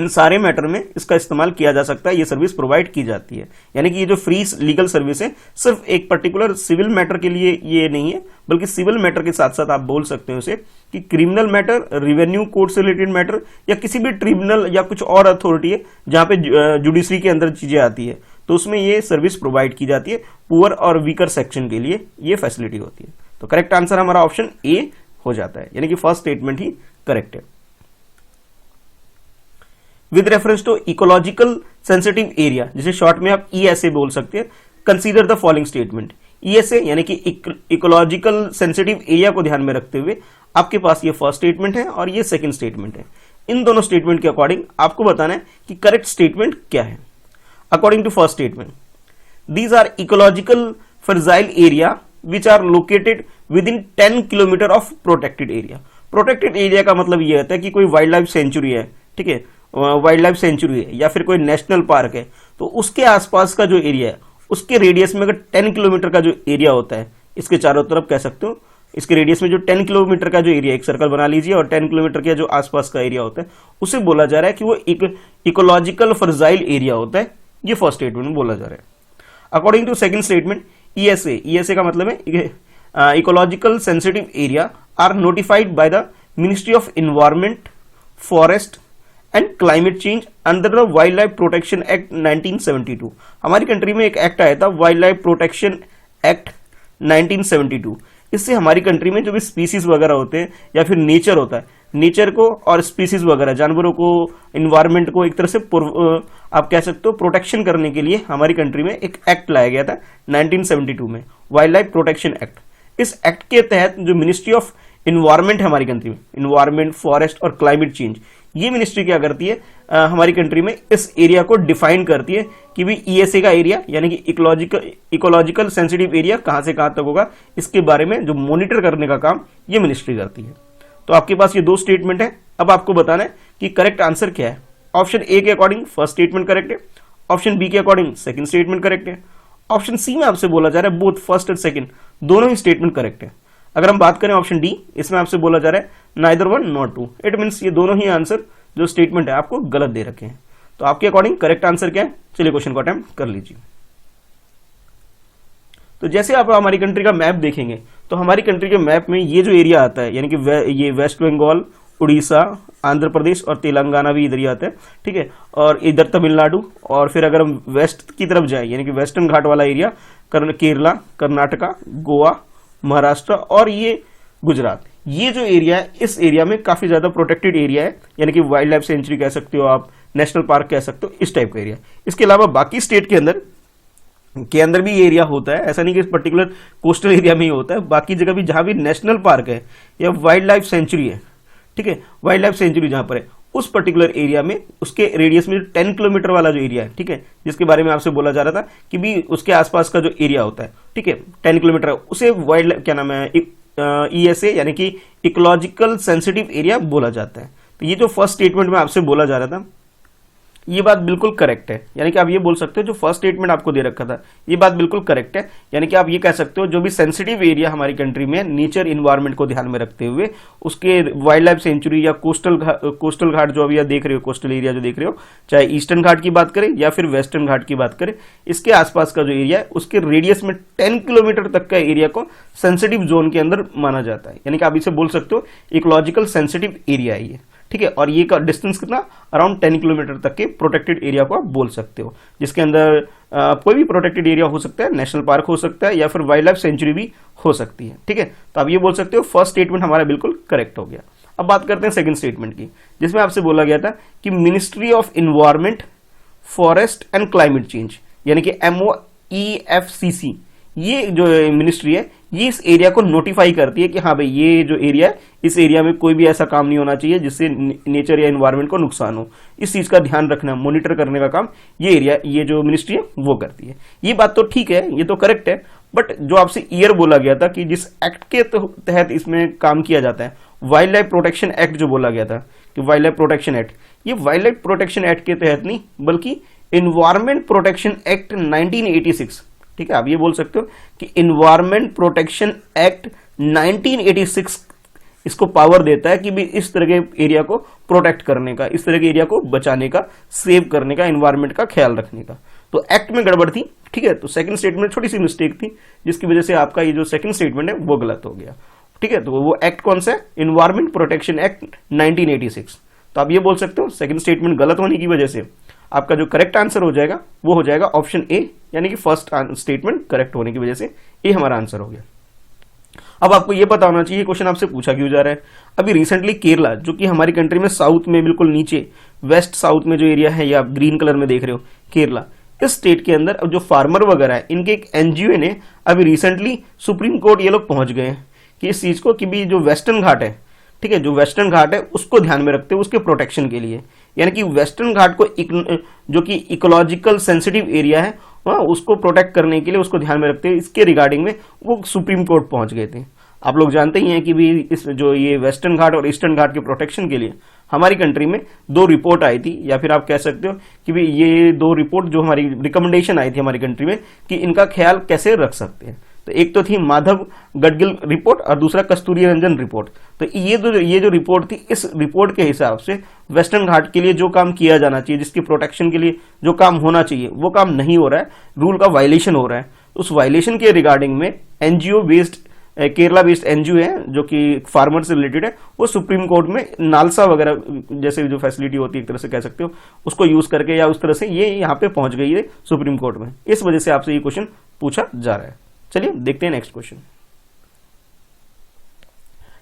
सारे मैटर में इसका इस्तेमाल किया जा सकता है, ये सर्विस प्रोवाइड की जाती है। यानी कि ये जो फ्री लीगल सर्विस है सिर्फ एक पर्टिकुलर सिविल मैटर के लिए ये नहीं है, बल्कि सिविल मैटर के साथ साथ आप बोल सकते हो उसे कि क्रिमिनल मैटर, रिवेन्यू कोर्ट से रिलेटेड मैटर, या किसी भी ट्रिब्यूनल या कुछ और अथॉरिटी है जहां पे जुडिशरी के अंदर चीजें आती है, तो उसमें ये सर्विस प्रोवाइड की जाती है। पुअर और वीकर सेक्शन के लिए ये फैसिलिटी होती है। तो करेक्ट आंसर हमारा ऑप्शन ए हो जाता है, यानी कि फर्स्ट स्टेटमेंट ही करेक्ट है। With reference to ecological sensitive area, जिसे शॉर्ट में आप ESA बोल सकते हैं, consider the following statement. ESA यानी कि इकोलॉजिकल सेंसिटिव एरिया को ध्यान में रखते हुए आपके पास ये फर्स्ट स्टेटमेंट है और ये सेकंड स्टेटमेंट है। इन दोनों स्टेटमेंट के अकॉर्डिंग आपको बताना है कि करेक्ट स्टेटमेंट क्या है। According to first statement, these are ecological fragile area which are located within 10 kilometre of protected area. Protected area का मतलब यह होता है कि कोई वाइल्ड लाइफ सेंचुरी है, ठीक है, वाइल्ड लाइफ सेंचुरी है, या फिर कोई नेशनल पार्क है, तो उसके आसपास का जो एरिया है उसके रेडियस में अगर 10 किलोमीटर का जो एरिया होता है, इसके चारों तरफ कह सकते हो, इसके रेडियस में जो 10 किलोमीटर का जो एरिया, एक सर्कल बना लीजिए, और 10 किलोमीटर का जो आसपास का एरिया होता है उसे बोला जा रहा है कि वो इकोलॉजिकल फ्रजाइल एरिया होता है। ये फर्स्ट स्टेटमेंट में बोला जा रहा है। According to second statement, ESA का मतलब है ecological sensitive area are notified by the ministry of environment, forest and climate change under the wild life protection act 1972। हमारी कंट्री में एक एक्ट आया था, वाइल्ड लाइफ प्रोटेक्शन एक्ट 1972। इससे हमारी कंट्री में जो भी स्पीसीज वगैरह होते हैं या फिर नेचर होता है, नेचर को और स्पीसीज वगैरह जानवरों को, इन्वायरमेंट को एक तरह से आप कह सकते हो प्रोटेक्शन करने के लिए हमारी कंट्री में एक एक्ट लाया गया था 1972 में, वाइल्ड लाइफ प्रोटेक्शन एक्ट। इस एक्ट के तहत जो मिनिस्ट्री ऑफ इन्वायरमेंट है हमारी कंट्री में, इन्वायरमेंट, फॉरेस्ट और क्लाइमेट चेंज, ये मिनिस्ट्री क्या करती है, हमारी कंट्री में इस एरिया को डिफाइन करती है कि भी ESA का एरिया यानी कि इकोलॉजिकल सेंसिटिव एरिया कहां से कहां तक होगा, इसके बारे में जो मॉनिटर करने का काम ये मिनिस्ट्री करती है। तो आपके पास ये दो स्टेटमेंट है। अब आपको बताना है कि करेक्ट आंसर क्या है। ऑप्शन ए के अकॉर्डिंग फर्स्ट स्टेटमेंट करेक्ट है, ऑप्शन बी के अकॉर्डिंग सेकंड स्टेटमेंट करेक्ट है, ऑप्शन सी में आपसे बोला जा रहा है बोथ फर्स्ट एंड सेकंड दोनों ही स्टेटमेंट करेक्ट है। अगर हम बात करें ऑप्शन डी, इसमें आपसे बोला जा रहा है neither one not two, it means ये दोनों ही आंसर जो स्टेटमेंट है आपको गलत दे रखे हैं। तो आपके अकॉर्डिंग करेक्ट आंसर क्या है, चलिए क्वेश्चन को अटेम्प्ट कर लीजिए। तो जैसे आप हमारी कंट्री का मैप देखेंगे तो हमारी कंट्री के मैप में ये जो एरिया आता है, यानी कि ये वेस्ट बंगाल, उड़ीसा, आंध्र प्रदेश और तेलंगाना भी इधर ही आता है, ठीक है, और इधर तमिलनाडु, और फिर अगर हम वेस्ट की तरफ जाए यानी कि वेस्टर्न घाट वाला एरिया, केरला, कर्नाटका, गोवा, महाराष्ट्र और ये गुजरात, ये जो एरिया है इस एरिया में काफी ज्यादा प्रोटेक्टेड एरिया है, यानी कि वाइल्ड लाइफ सेंचुरी कह सकते हो आप, नेशनल पार्क कह सकते हो, इस टाइप का एरिया। इसके अलावा बाकी स्टेट के अंदर भी ये एरिया होता है, ऐसा नहीं कि इस पर्टिकुलर कोस्टल एरिया में ही होता है, बाकी जगह भी जहां भी नेशनल पार्क है या वाइल्ड लाइफ सेंचुरी है, ठीक है, वाइल्ड लाइफ सेंचुरी जहां पर है उस पर्टिकुलर एरिया में उसके रेडियस में 10 किलोमीटर वाला जो एरिया है, ठीक है, जिसके बारे में आपसे बोला जा रहा था कि भी उसके आसपास का जो एरिया होता है, ठीक है, 10 किलोमीटर, उसे वाइल्ड क्या नाम है, ESA यानी कि इकोलॉजिकल सेंसिटिव एरिया बोला जाता है। तो ये जो फर्स्ट स्टेटमेंट में आपसे बोला जा रहा था ये बात बिल्कुल करेक्ट है, यानी कि आप ये बोल सकते हो जो फर्स्ट स्टेटमेंट आपको दे रखा था ये बात बिल्कुल करेक्ट है, यानी कि आप ये कह सकते हो जो भी सेंसिटिव एरिया हमारी कंट्री में नेचर इन्वायरमेंट को ध्यान में रखते हुए उसके वाइल्ड लाइफ सेंचुरी या कोस्टल घाट जो अभी आप देख रहे हो, कोस्टल एरिया जो देख रहे हो, चाहे ईस्टर्न घाट की बात करें या फिर वेस्टर्न घाट की बात करें, इसके आसपास का जो एरिया है उसके रेडियस में 10 किलोमीटर तक का एरिया को सेंसिटिव जोन के अंदर माना जाता है, यानी कि आप इसे बोल सकते हो इकोलॉजिकल सेंसिटिव एरिया है ये, ठीक है। और ये का डिस्टेंस कितना, अराउंड 10 किलोमीटर तक के प्रोटेक्टेड एरिया को आप बोल सकते हो, जिसके अंदर कोई भी प्रोटेक्टेड एरिया हो सकता है, नेशनल पार्क हो सकता है या फिर वाइल्ड लाइफ सेंचुरी भी हो सकती है, ठीक है। तो आप ये बोल सकते हो फर्स्ट स्टेटमेंट हमारा बिल्कुल करेक्ट हो गया। अब बात करते हैं सेकंड स्टेटमेंट की, जिसमें आपसे बोला गया था कि ministry of environment, forest and climate change यानी कि MOEFCC ये जो मिनिस्ट्री है ये इस एरिया को नोटिफाई करती है कि हाँ भाई ये जो एरिया है इस एरिया में कोई भी ऐसा काम नहीं होना चाहिए जिससे नेचर या एनवायरनमेंट को नुकसान हो। इस चीज का ध्यान रखना, मॉनिटर करने का काम ये जो मिनिस्ट्री है वो करती है। ये बात तो ठीक है, ये तो करेक्ट है, बट जो आपसे ईयर बोला गया था कि जिस एक्ट के तहत इसमें काम किया जाता है, वाइल्ड लाइफ प्रोटेक्शन एक्ट जो बोला गया था कि वाइल्ड लाइफ प्रोटेक्शन एक्ट, ये वाइल्ड लाइफ प्रोटेक्शन एक्ट के तहत नहीं बल्कि एनवायरमेंट प्रोटेक्शन एक्ट 1986, ठीक है। आप ये बोल सकते हो कि एनवायरमेंट प्रोटेक्शन एक्ट 1986 इसको पावर देता है कि भी इस तरह के एरिया को प्रोटेक्ट करने का, इस तरह के एरिया को बचाने का, सेव करने का, एनवायरमेंट का ख्याल रखने का। तो एक्ट में गड़बड़ थी, ठीक है। तो सेकंड स्टेटमेंट छोटी सी मिस्टेक थी जिसकी वजह से आपका ये जो सेकंड स्टेटमेंट है वो गलत हो गया, ठीक है। तो वो एक्ट कौन सा है, एनवायरमेंट प्रोटेक्शन एक्ट 1986। तो आप ये बोल सकते हो सेकंड स्टेटमेंट गलत होने की वजह से आपका जो करेक्ट आंसर हो जाएगा वो हो जाएगा ऑप्शन ए, यानी कि फर्स्ट स्टेटमेंट करेक्ट होने की वजह से ए हमारा आंसर हो गया। अब आपको ये पता होना चाहिए क्वेश्चन आपसे पूछा क्यों जा रहा है। अभी रिसेंटली केरला, जो कि हमारी कंट्री में साउथ में बिल्कुल नीचे वेस्ट साउथ में जो एरिया है, या आप ग्रीन कलर में देख रहे हो केरला, इस स्टेट के अंदर अब जो फार्मर वगैरह है इनके एक एनजीओ ने अभी रिसेंटली सुप्रीम कोर्ट ये लोग पहुंच गए हैं कि इस चीज को कि भी जो वेस्टर्न घाट है, ठीक है, जो वेस्टर्न घाट है उसको ध्यान में रखते हुए उसके प्रोटेक्शन के लिए, यानी कि वेस्टर्न घाट को जो कि इकोलॉजिकल सेंसिटिव एरिया है उसको प्रोटेक्ट करने के लिए, उसको ध्यान में रखते हुए इसके रिगार्डिंग में वो सुप्रीम कोर्ट पहुंच गए थे। आप लोग जानते ही हैं कि भी इस जो ये वेस्टर्न घाट और ईस्टर्न घाट के प्रोटेक्शन के लिए हमारी कंट्री में 2 रिपोर्ट आई थी, या फिर आप कह सकते हो कि भी ये 2 रिपोर्ट जो हमारी रिकमेंडेशन आई थी हमारी कंट्री में कि इनका ख्याल कैसे रख सकते हैं। तो एक तो थी माधव गडगिल रिपोर्ट और दूसरा कस्तूरी रंजन रिपोर्ट। तो ये जो रिपोर्ट थी, इस रिपोर्ट के हिसाब से वेस्टर्न घाट के लिए जो काम किया जाना चाहिए, जिसकी प्रोटेक्शन के लिए जो काम होना चाहिए वो काम नहीं हो रहा है, रूल का वायलेशन हो रहा है। उस वायलेशन के रिगार्डिंग में NGO based, Kerala based NGO है जो कि फार्मर से रिलेटेड है, वो सुप्रीम कोर्ट में नालसा वगैरह जैसे जो फैसिलिटी होती है एक तरह से कह सकते हो उसको यूज करके या उस तरह से ये यहाँ पे पहुंच गई है सुप्रीम कोर्ट में। इस वजह से आपसे ये क्वेश्चन पूछा जा रहा है। चलिए देखते हैं नेक्स्ट क्वेश्चन।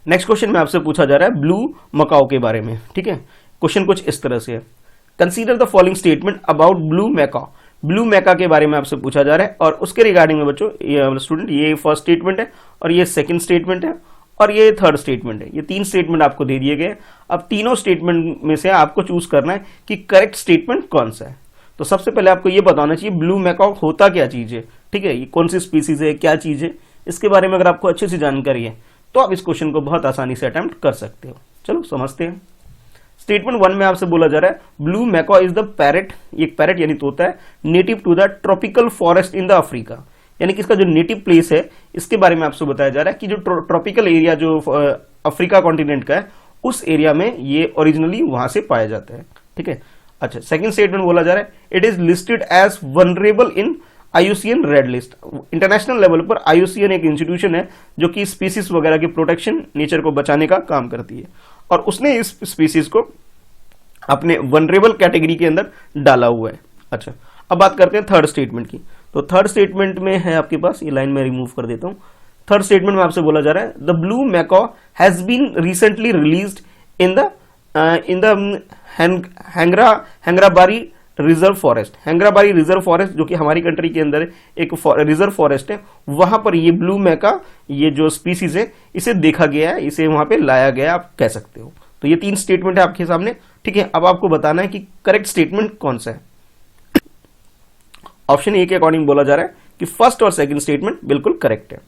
नेक्स्ट क्वेश्चन में आपसे पूछा जा रहा है ब्लू मकाओ के बारे में, ठीक है। क्वेश्चन कुछ इस तरह से है, consider the following statement about blue macaw. Blue macaw के बारे में आपसे पूछा जा रहा है और उसके रिगार्डिंग में बच्चों ये स्टूडेंट ये फर्स्ट स्टेटमेंट है और ये सेकंड स्टेटमेंट है और ये थर्ड स्टेटमेंट है। ये 3 स्टेटमेंट आपको दे दिए गए। अब तीनों स्टेटमेंट में से आपको चूज करना है कि करेक्ट स्टेटमेंट कौन सा है। तो सबसे पहले आपको ये बताना चाहिए ब्लू मैकाओ होता क्या चीज है, ठीक है, ये कौन सी स्पीसीज है, क्या चीज है, इसके बारे में अगर आपको अच्छी सी जानकारी है तो आप इस क्वेश्चन को बहुत आसानी से अटेम्प्ट कर सकते हो। चलो समझते हैं। स्टेटमेंट 1 में आपसे बोला जा रहा है blue macaw is the parrot, एक पैरेट यानी तोता है, native to the tropical forest in the Africa, यानी कि इसका जो नेटिव प्लेस है इसके बारे में आपसे बताया जा रहा है कि जो ट्रॉपिकल एरिया जो अफ्रीका कॉन्टिनेंट का है उस एरिया में ये ओरिजिनली वहां से पाया जाता है, ठीक है। अच्छा, सेकंड स्टेटमेंट बोला जा रहा है it is listed as vulnerable in IUCN red list. International level पर IUCN एक इंस्टीट्यूशन है जो कि स्पीसीज वगैरह के प्रोटेक्शन, नेचर को बचाने का काम करती है और उसने इस स्पीसीज को अपने वनरेबल कैटेगरी के अंदर डाला हुआ है। अच्छा, अब बात करते हैं थर्ड स्टेटमेंट की। तो थर्ड स्टेटमेंट में है आपके पास, ये लाइन में रिमूव कर देता हूं। थर्ड स्टेटमेंट में आपसे बोला जा रहा है the blue macaw has been recently released in the Hangrabari reserve forest, Hangrabari reserve forest जो कि हमारी कंट्री के अंदर एक रिजर्व फॉरेस्ट है, वहां पर ये ब्लू मैका ये जो स्पीसीज है इसे देखा गया है, इसे वहां पे लाया गया आप कह सकते हो। तो ये 3 स्टेटमेंट है आपके सामने, ठीक है। अब आपको बताना है कि करेक्ट स्टेटमेंट कौन सा है। ऑप्शन ए के अकॉर्डिंग बोला जा रहा है कि फर्स्ट और सेकंड स्टेटमेंट बिल्कुल करेक्ट है।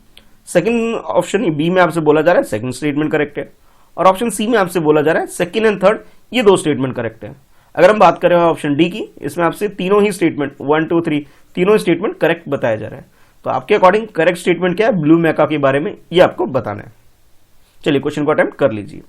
सेकंड ऑप्शन बी में आपसे बोला जा रहा है सेकंड स्टेटमेंट करेक्ट है, और ऑप्शन सी में आपसे बोला जा रहा है सेकंड एंड थर्ड ये 2 स्टेटमेंट करेक्ट है। अगर हम बात करें ऑप्शन डी की, इसमें आपसे तीनों ही स्टेटमेंट 1 2 3 तीनों स्टेटमेंट करेक्ट बताया जा रहा है। तो आपके अकॉर्डिंग करेक्ट स्टेटमेंट क्या है ब्लू मैका के बारे में, ये आपको बताना है। चलिए क्वेश्चन को अटेम्प्ट कर लीजिए।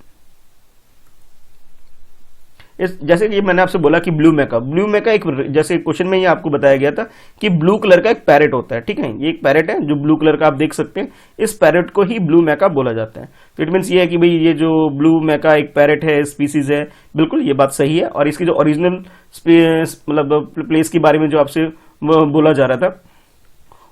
जैसे कि मैंने आपसे बोला कि ब्लू मैका एक, जैसे क्वेश्चन में ये आपको बताया गया था कि ब्लू कलर का एक पैरेट होता है, ठीक है। ये एक पैरेट है जो ब्लू कलर का आप देख सकते हैं, इस पैरेट को ही ब्लू मैका बोला जाता है। तो इट मीन्स ये है कि भाई ये जो ब्लू मैका एक पैरेट है, स्पीसीज है, बिल्कुल ये बात सही है। और इसकी जो ओरिजिनल मतलब प्लेस के बारे में जो आपसे बोला जा रहा था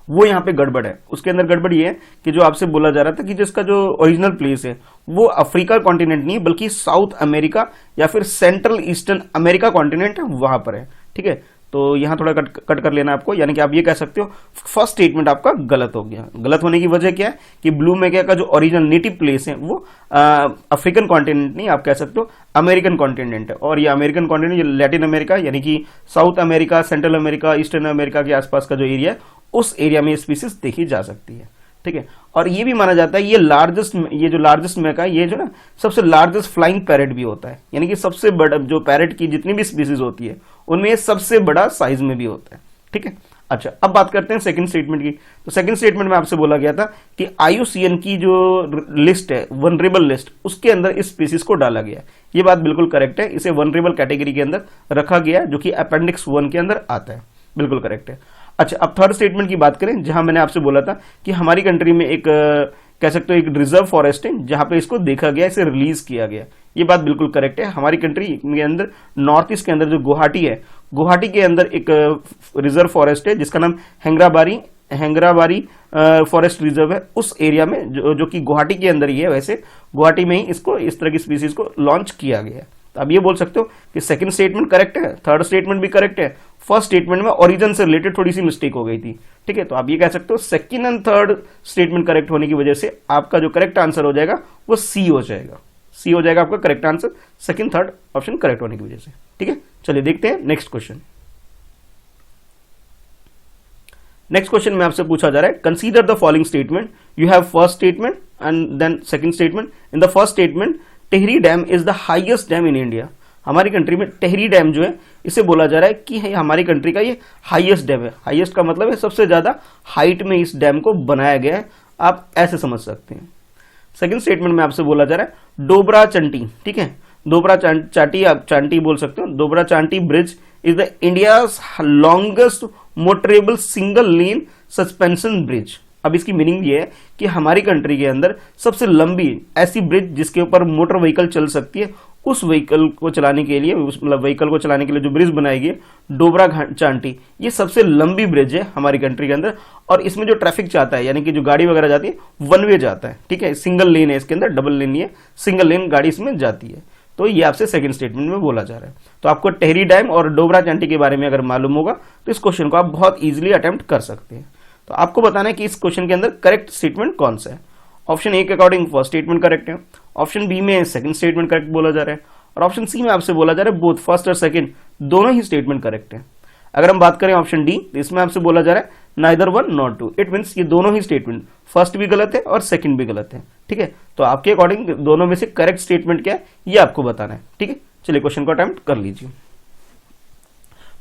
वो यहाँ पे गड़बड़ है। उसके अंदर गड़बड़ ये है कि जो आपसे बोला जा रहा था कि जिसका जो ओरिजिनल प्लेस है वो अफ्रीका कॉन्टिनेंट नहीं बल्कि साउथ अमेरिका या फिर सेंट्रल ईस्टर्न अमेरिका कॉन्टिनेंट है, वहां पर है, ठीक है। तो यहाँ थोड़ा कट कर लेना आपको, यानी कि आप ये कह सकते हो फर्स्ट स्टेटमेंट आपका गलत हो गया। गलत होने की वजह क्या है कि ब्लू मैका का जो ओरिजिनल नेटिव प्लेस है वो अफ्रीकन कॉन्टिनेंट नहीं, आप कह सकते हो अमेरिकन कॉन्टिनेंट है। और ये अमेरिकन कॉन्टिनेंट ये लैटिन अमेरिका यानी कि south America, central America, eastern America के आसपास का जो एरिया है उस एरिया में स्पीसीज देखी जा सकती है, ठीक है। और ये भी माना जाता है ये जो लार्जेस्ट मैका ये जो ना सबसे लार्जेस्ट फ्लाइंग पैरेट भी होता है, यानी कि सबसे बड़ा जो पैरेट की जितनी भी स्पीसीज होती है उनमें सबसे बड़ा साइज में भी होता है, ठीक है। अच्छा, अब बात करते हैं सेकंड स्टेटमेंट की। तो सेकंड स्टेटमेंट में आपसे बोला गया था कि IUCN की जो लिस्ट है वनरेबल लिस्ट, उसके अंदर इस स्पीसीज को डाला गया। ये बात बिल्कुल करेक्ट है, इसे वनरेबल कैटेगरी के अंदर रखा गया जो कि अपेंडिक्स 1 के अंदर आता है, बिल्कुल करेक्ट है। अच्छा, अब थर्ड स्टेटमेंट की बात करें, जहां मैंने आपसे बोला था कि हमारी कंट्री में एक कह सकते हो एक रिजर्व फॉरेस्ट है जहां पे इसको देखा गया, इसे रिलीज किया गया। ये बात बिल्कुल करेक्ट है। हमारी कंट्री के अंदर नॉर्थ ईस्ट के अंदर जो गुवाहाटी है, गुवाहाटी के अंदर एक रिजर्व फॉरेस्ट है जिसका नाम हैंगराबारी फॉरेस्ट रिजर्व है। उस एरिया में जो कि गुवाहाटी के अंदर ही है, वैसे गुवाहाटी में ही इसको इस तरह की स्पीसीज को लॉन्च किया गया है। तो आप ये बोल सकते हो कि सेकंड स्टेटमेंट करेक्ट है, थर्ड स्टेटमेंट भी करेक्ट है, फर्स्ट स्टेटमेंट में ओरिजिन से रिलेटेड थोड़ी सी मिस्टेक हो गई थी, ठीक है। तो आप ये कह सकते हो second and third statement correct होने की वजह से आपका जो करेक्ट आंसर हो जाएगा वो सी हो जाएगा। सी हो जाएगा आपका correct answer, second third option correct होने की वजह से, ठीक है। चलिए देखते हैं नेक्स्ट क्वेश्चन। नेक्स्ट क्वेश्चन में आपसे पूछा जा रहा है consider the following statement, you have first statement and then second statement. In the first statement Tehri dam is the highest dam in India. हमारी कंट्री में टेहरी डैम जो है इसे बोला जा रहा है कि हमारी कंट्री का ये हाईएस्ट डैम है। हाईएस्ट का मतलब है सबसे ज्यादा हाइट में इस डैम को बनाया गया है, आप ऐसे समझ सकते हैं। सेकंड स्टेटमेंट में आपसे बोला जा रहा है डोबरा चंटी, ठीक है, डोबरा चांटी आप चांटी बोल सकते हो। डोबरा चांटी bridge is the India's longest motorable single lane suspension bridge. अब इसकी मीनिंग ये है कि हमारी कंट्री के अंदर सबसे लंबी ऐसी ब्रिज जिसके ऊपर मोटर व्हीकल चल सकती है, उस व्हीकल को चलाने के लिए, मतलब व्हीकल को चलाने के लिए जो ब्रिज बनाई गई डोबरा चांटी, ये सबसे लंबी ब्रिज है हमारी कंट्री के अंदर। और इसमें जो ट्रैफिक जाता है, यानी कि जो गाड़ी वगैरह जाती है, वन वे जाता है, ठीक है, सिंगल लेन है इसके अंदर, डबल लेन नहीं है, सिंगल लेन गाड़ी इसमें जाती है। तो ये आपसे सेकंड स्टेटमेंट में बोला जा रहा है। तो आपको टेहरी डैम और डोबरा चांटी के बारे में अगर मालूम होगा तो इस क्वेश्चन को आप बहुत इजीली अटेम्प्ट कर सकते हैं। तो आपको बताना है कि इस क्वेश्चन के अंदर करेक्ट स्टेटमेंट कौन सा है। ऑप्शन ए के अकॉर्डिंग फर्स्ट स्टेटमेंट करेक्ट है, ऑप्शन बी में सेकंड स्टेटमेंट करेक्ट बोला जा रहा है, और ऑप्शन सी में आपसे बोला जा रहा है बोथ फर्स्ट और सेकंड दोनों ही स्टेटमेंट करेक्ट है। अगर हम बात करें ऑप्शन डी, तो इसमें आपसे बोला जा रहा है neither one not two. It means ये दोनों ही स्टेटमेंट, फर्स्ट भी गलत है और सेकंड भी गलत है, ठीक है। तो आपके अकॉर्डिंग दोनों में से करेक्ट स्टेटमेंट क्या है ये आपको बताना है, ठीक है। चलिए क्वेश्चन को अटेम्प्ट कर लीजिए।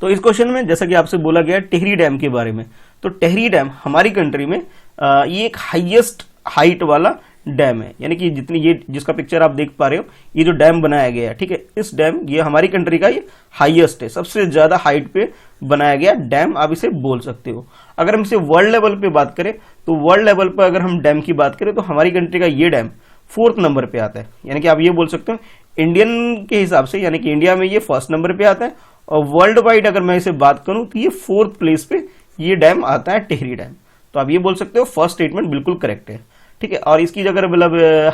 तो इस क्वेश्चन में जैसा कि आपसे बोला गया टेहरी डैम के बारे में, तो टेहरी डैम हमारी कंट्री में ये एक हाईएस्ट हाइट वाला डैम है, यानी कि जितनी ये जिसका पिक्चर आप देख पा रहे हो, ये जो डैम बनाया गया है, ठीक है, इस डैम ये हमारी कंट्री का ये हाईएस्ट है, सबसे ज्यादा हाइट पे बनाया गया डैम आप इसे बोल सकते हो। अगर हम इसे वर्ल्ड लेवल पे बात करें तो वर्ल्ड लेवल पे अगर हम डैम की बात करें तो हमारी कंट्री का ये डैम 4th नंबर पे आता है, यानी कि आप ये बोल सकते हो इंडियन के हिसाब से, यानी कि इंडिया में ये 1st नंबर पे आता है, और वर्ल्ड वाइड अगर मैं इसे बात करूं तो ये 4th प्लेस पे ये डैम आता है टेहरी डैम। तो आप ये बोल सकते हो फर्स्ट स्टेटमेंट बिल्कुल करेक्ट है, ठीक है। और इसकी अगर मतलब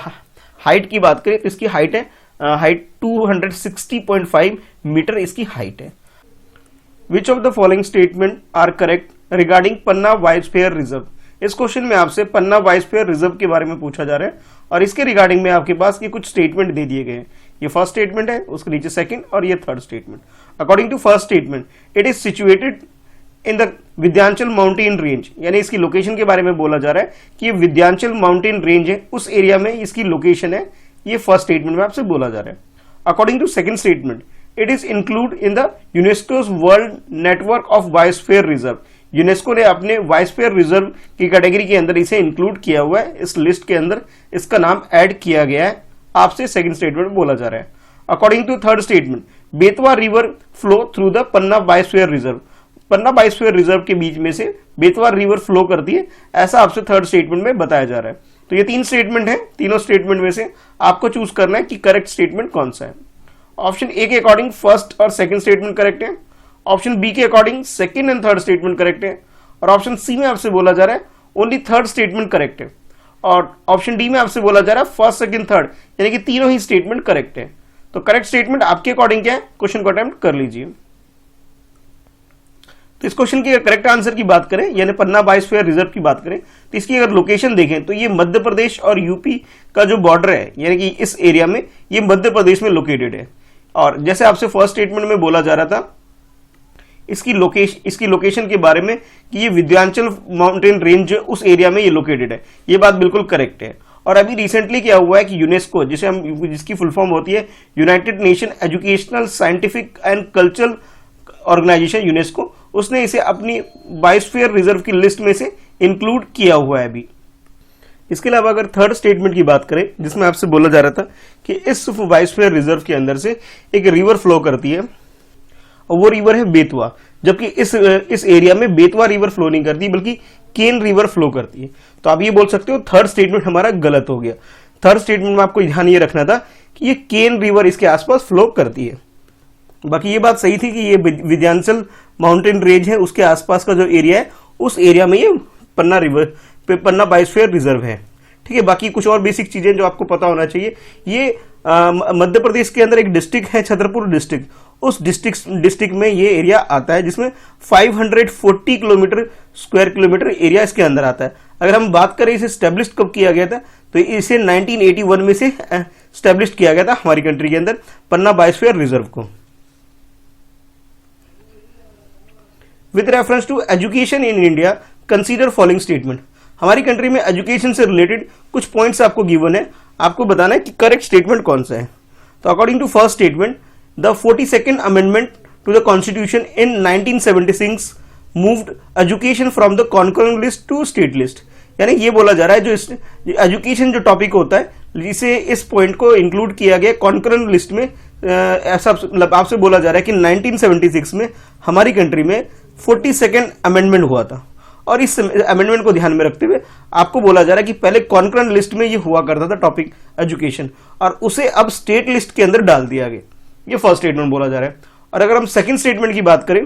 हाइट की बात करें तो इसकी हाइट है हाइट 260.5 मीटर इसकी हाइट है। Which of the following statement are correct regarding Panna biosphere reserve. इस क्वेश्चन में आपसे पन्ना बायोस्फीयर रिजर्व के बारे में पूछा जा रहा है और इसके रिगार्डिंग में आपके पास ये कुछ स्टेटमेंट दे दिए गए हैं। ये फर्स्ट स्टेटमेंट है, उसके नीचे सेकंड और ये third statement. According to first statement, it is situated in the Vindhyachal mountain range, यानी इसकी लोकेशन के बारे में बोला जा रहा है कि ये विंध्याचल माउंटेन रेंज है, उस एरिया में इसकी लोकेशन है। ये फर्स्ट स्टेटमेंट में आपसे बोला जा रहा है। According to second statement, it is include in the UNESCO's world network of biosphere reserve. UNESCO ने अपने बायोस्फीयर रिजर्व की कैटेगरी के अंदर इसे इंक्लूड किया हुआ है, इस लिस्ट के अंदर इसका नाम ऐड किया गया है, आपसे सेकंड स्टेटमेंट में बोला जा रहा है। According to third statement, Betwa river flow through the Panna biosphere reserve. Panna biosphere reserve के बीच में से बेतवा रिवर फ्लो करती है, ऐसा आपसे थर्ड स्टेटमेंट में बताया जा रहा है। तो ये तीन स्टेटमेंट है, तीनों स्टेटमेंट में से आपको चूज करना है कि करेक्ट स्टेटमेंट कौन सा है। ऑप्शन ए के अकॉर्डिंग फर्स्ट और सेकंड स्टेटमेंट करेक्ट है, ऑप्शन बी के according second and third statement correct है, और ऑप्शन सी में आपसे बोला जा रहा है ओनली थर्ड स्टेटमेंट करेक्ट है, और ऑप्शन डी में आपसे बोला जा रहा है फर्स्ट सेकंड थर्ड, यानी कि तीनों ही स्टेटमेंट करेक्ट है। तो करेक्ट स्टेटमेंट आपके अकॉर्डिंग क्या है, क्वेश्चन को अटेम्प्ट कर लीजिए। तो इस क्वेश्चन की करेक्ट आंसर की बात करें, यानी पन्ना बायोस्फीयर रिजर्व की बात करें, तो इसकी अगर लोकेशन देखें तो ये मध्य प्रदेश और यूपी का जो बॉर्डर है, यानी कि इस एरिया में ये मध्य प्रदेश में लोकेटेड है। और जैसे आपसे फर्स्ट स्टेटमेंट में बोला जा रहा था इसकी लोकेशन के बारे में कि ये विंध्याचल माउंटेन रेंज उस एरिया में ये लोकेटेड है, ये बात बिल्कुल करेक्ट है। और अभी रिसेंटली क्या हुआ है कि यूनेस्को, जिसकी फुल फॉर्म होती है United Nation Educational Scientific and Cultural Organization, UNESCO, उसने इसे अपनी बायोस्फीयर रिजर्व की लिस्ट में से इंक्लूड किया हुआ है अभी। इसके अलावा अगर थर्ड स्टेटमेंट की बात करें, जिसमें आपसे बोला जा रहा था कि इस बायोस्फीयर रिजर्व के अंदर से एक रिवर फ्लो करती है और वो रिवर है बेतवा, जबकि इस एरिया में बेतवा रिवर फ्लो नहीं करती बल्कि केन रिवर फ्लो करती है। तो आप ये बोल सकते हो थर्ड स्टेटमेंट हमारा गलत हो गया। थर्ड स्टेटमेंट में आपको ध्यान ये रखना था कि ये केन रिवर इसके आसपास फ्लो करती है। बाकी ये बात सही थी कि ये विंध्याचल माउंटेन रेंज है, उसके आसपास का जो एरिया है उस एरिया में ये पन्ना बायोस्फीयर रिजर्व है। ठीक है, बाकी कुछ और बेसिक चीजें जो आपको पता होना चाहिए, ये मध्य प्रदेश के अंदर एक डिस्ट्रिक्ट है छतरपुर डिस्ट्रिक्ट, उस डिस्ट्रिक्ट में ये एरिया आता है जिसमें 540 स्क्वायर किलोमीटर एरिया इसके अंदर आता है। अगर हम बात करें इसे स्टैब्लिश कब किया गया था, तो इसे 1981 में से स्टैब्लिश किया गया था हमारी कंट्री के अंदर पन्ना बायोस्फीयर रिजर्व को। With reference to education in India consider following statement. हमारी कंट्री में एजुकेशन से रिलेटेड कुछ पॉइंट्स आपको गिवन है, आपको बताना है कि करेक्ट स्टेटमेंट कौन सा है। तो according to first statement, the 42nd amendment to the constitution in 1976 moved education from the concurrent list to state list. यानी ये बोला जा रहा है जो एजुकेशन जो टॉपिक होता है, जिसे इस पॉइंट को इंक्लूड किया गया कॉन्करेंट लिस्ट में, ऐसा मतलब आपसे बोला जा रहा है कि 1976 में हमारी कंट्री में 42nd अमेंडमेंट हुआ था, और इस अमेंडमेंट को ध्यान में रखते हुए आपको बोला जा रहा है कि पहले कॉन्करेंट लिस्ट में ये हुआ करता था टॉपिक एजुकेशन, और उसे अब स्टेट लिस्ट के अंदर डाल दिया गया। ये फर्स्ट स्टेटमेंट बोला जा रहा है। और अगर हम सेकंड स्टेटमेंट की बात करें,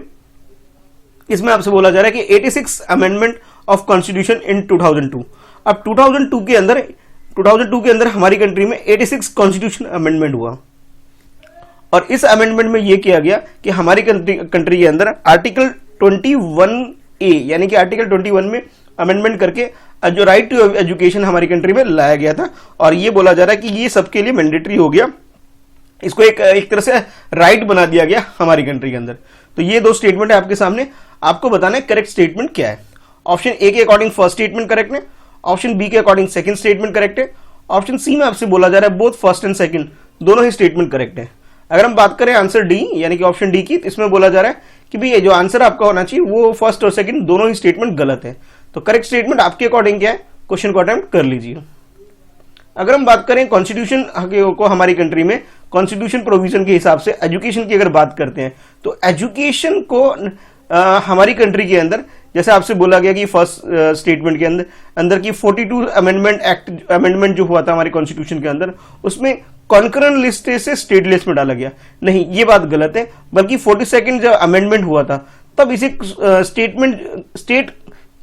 इसमें आपसे बोला जा रहा है कि 86 अमेंडमेंट ऑफ कॉन्स्टिट्यूशन इन 2002। अब 2002 के अंदर हमारी कंट्री में 86 कॉन्स्टिट्यूशन अमेंडमेंट हुआ, और इस अमेंडमेंट में यह किया गया कि हमारी कंट्री के अंदर आर्टिकल 21A, यानी कि आर्टिकल 21 में अमेंडमेंट करके जो राइट टू एजुकेशन हमारी कंट्री में लाया गया था, और ये बोला जा रहा है कि ये सबके लिए मैंडेटरी हो गया, इसको एक तरह से राइट बना दिया गया हमारी कंट्री के अंदर। तो ये दो स्टेटमेंट है आपके सामने, आपको बताना है करेक्ट स्टेटमेंट क्या है। ऑप्शन ए के अकॉर्डिंग फर्स्ट स्टेटमेंट करेक्ट है, ऑप्शन बी के अकॉर्डिंग सेकंड स्टेटमेंट करेक्ट है, ऑप्शन सी में आपसे बोला जा रहा है बोथ फर्स्ट एंड सेकंड दोनों ही स्टेटमेंट करेक्ट है। अगर हम बात करें आंसर डी यानी कि ऑप्शन डी की, इसमें बोला जा रहा है कि भाई ये जो आंसर आपका होना चाहिए वो फर्स्ट और सेकंड दोनों ही स्टेटमेंट गलत है। तो करेक्ट स्टेटमेंट आपके अकॉर्डिंग क्या है, क्वेश्चन को अटेम्प्ट कर लीजिए। अगर हम बात करें कॉन्स्टिट्यूशन को, हमारी कंट्री में कॉन्स्टिट्यूशन प्रोविजन के हिसाब से एजुकेशन की अगर बात करते हैं, तो एजुकेशन को हमारी कंट्री के अंदर जैसे आपसे बोला गया कि फर्स्ट स्टेटमेंट के अंदर की 42 अमेंडमेंट जो हुआ था हमारे कॉन्स्टिट्यूशन के अंदर, उसमें कॉन्करेंट लिस्ट से स्टेट लिस्ट में डाला गया। नहीं, ये बात गलत है, बल्कि 42nd जब अमेंडमेंट हुआ था तब इसे स्टेट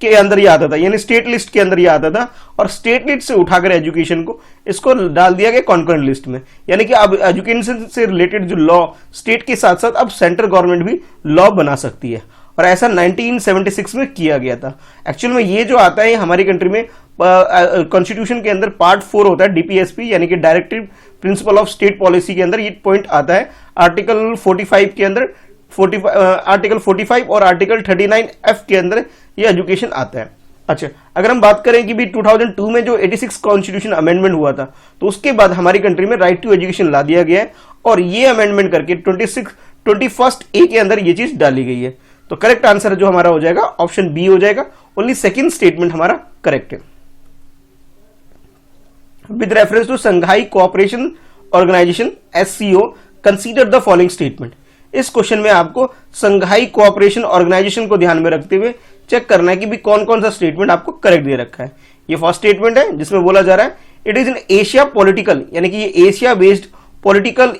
के अंदर ये आता था, यानी स्टेट लिस्ट के अंदर ये आता था, और स्टेट लिस्ट से उठाकर एजुकेशन को इसको डाल दिया गया कॉन्करेंट लिस्ट में। यानी कि अब एजुकेशन से रिलेटेड जो लॉ स्टेट के साथ साथ अब सेंट्रल गवर्नमेंट भी लॉ बना सकती है, और ऐसा 1976 में किया गया था। एक्चुअल में ये जो आता है हमारी कंट्री में कॉन्स्टिट्यूशन के अंदर पार्ट 4 होता है, डीपीएसपी यानी कि directive principle of state policy के अंदर ये पॉइंट आता है आर्टिकल 45 के अंदर, आर्टिकल 45 और आर्टिकल 39F के अंदर ये एजुकेशन आता है। अच्छा, अगर हम बात करें कि भी 2002 में जो 86 कॉन्स्टिट्यूशन अमेंडमेंट हुआ था, तो उसके बाद हमारी कंट्री में राइट टू एजुकेशन ला दिया गया है, और ये अमेंडमेंट करके 21 ए के अंदर ये चीज डाली गई है। तो करेक्ट आंसर जो हमारा हो जाएगा ऑप्शन बी हो जाएगा। ओनली सेकंड स्टेटमेंट हमारा करेक्ट है। With reference to Shanghai cooperation organization SCO consider the following statement. इस क्वेश्चन में आपको संघाई कोऑपरेशन ऑर्गेनाइजेशन को ध्यान में रखते हुए चेक करना है कि भी कौन कौन सा स्टेटमेंट आपको करेक्ट दे रखा है। ये फर्स्ट स्टेटमेंट है जिसमें बोला जा रहा है it is in Asia political, यानी कि ये एशिया बेस्ड पॉलिटिकल,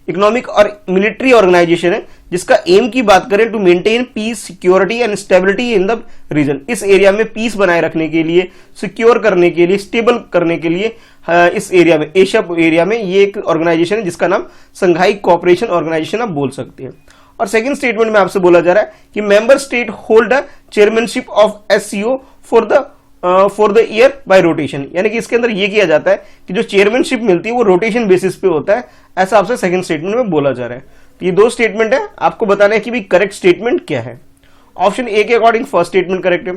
इकोनॉमिक और मिलिट्री ऑर्गेनाइजेशन है, जिसका एम की बात करें to maintain peace, security and stability in the region. इस एरिया में पीस बनाए रखने के लिए, सिक्योर करने के लिए, स्टेबल करने के लिए इस एरिया में, एशिया एरिया में ये एक ऑर्गेनाइजेशन है जिसका नाम संघाई कोऑपरेशन ऑर्गेनाइजेशन आप बोल सकते हैं। और सेकंड स्टेटमेंट में आपसे बोला जा रहा है कि member state hold a chairmanship of SCO for the year by rotation, यानी कि इसके अंदर ये किया जाता है कि जो चेयरमैनशिप मिलती है वो रोटेशन बेसिस पे होता है, ऐसा आपसे सेकंड स्टेटमेंट में बोला जा रहा है। तो ये दो स्टेटमेंट है, आपको बताना है कि भी करेक्ट स्टेटमेंट क्या है। ऑप्शन ए के अकॉर्डिंग फर्स्ट स्टेटमेंट करेक्ट है,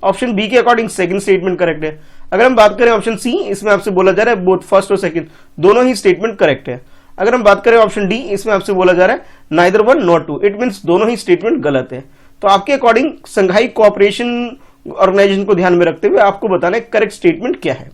ऑप्शन बी के अकॉर्डिंग सेकंड स्टेटमेंट करेक्ट है। अगर हम बात करें ऑप्शन सी, इसमें आपसे बोला जा रहा है बोथ फर्स्ट और सेकंड दोनों ही स्टेटमेंट करेक्ट है। अगर हम बात करें ऑप्शन डी, इसमें आपसे बोला जा रहा है neither one not two, it means दोनों ही स्टेटमेंट गलत है। तो आपके अकॉर्डिंग संघाई कोऑपरेशन ऑर्गेनाइजेशन को ध्यान में रखते हुए आपको बताना है करेक्ट स्टेटमेंट क्या है।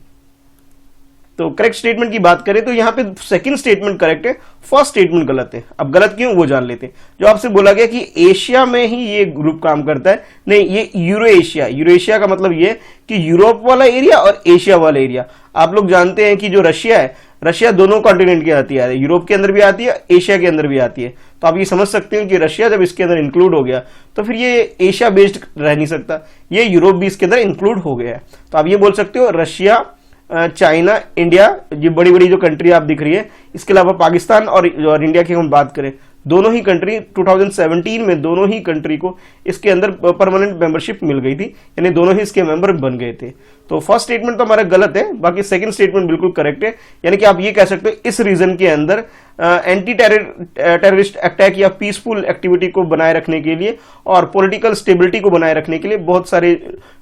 तो करेक्ट स्टेटमेंट की बात करें तो यहां पे सेकंड स्टेटमेंट करेक्ट है, फर्स्ट स्टेटमेंट गलत है। अब गलत क्यों वो जान लेते हैं। जो आपसे बोला गया कि एशिया में ही ये ग्रुप काम करता है, नहीं, ये यूरोएशिया का मतलब ये कि यूरोप वाला एरिया और एशिया वाला एरिया। आप लोग जानते हैं कि जो रशिया है, रशिया दोनों कॉन्टिनेंट की आती है, यूरोप के अंदर भी आती है, एशिया के अंदर भी आती है। तो आप ये समझ सकते हैं कि रशिया जब इसके अंदर इंक्लूड हो गया तो फिर ये एशिया बेस्ड रह नहीं सकता, ये यूरोप भी इसके अंदर इंक्लूड हो गया है। तो आप ये बोल सकते हो रशिया, चाइना, इंडिया, ये बड़ी बड़ी जो कंट्री आप दिख रही है, इसके अलावा पाकिस्तान और इंडिया की हम बात करें, दोनों ही कंट्री 2017 में दोनों ही कंट्री को इसके अंदर परमानेंट मेंबरशिप मिल गई थी, यानी दोनों ही इसके मेंबर बन गए थे। तो फर्स्ट स्टेटमेंट तो हमारा गलत है, बाकी सेकंड स्टेटमेंट बिल्कुल करेक्ट है। यानी कि आप ये कह सकते हो इस रीजन के अंदर एंटी टेररिस्ट अटैक या पीसफुल एक्टिविटी को बनाए रखने के लिए और पॉलिटिकल स्टेबिलिटी को बनाए रखने के लिए बहुत सारे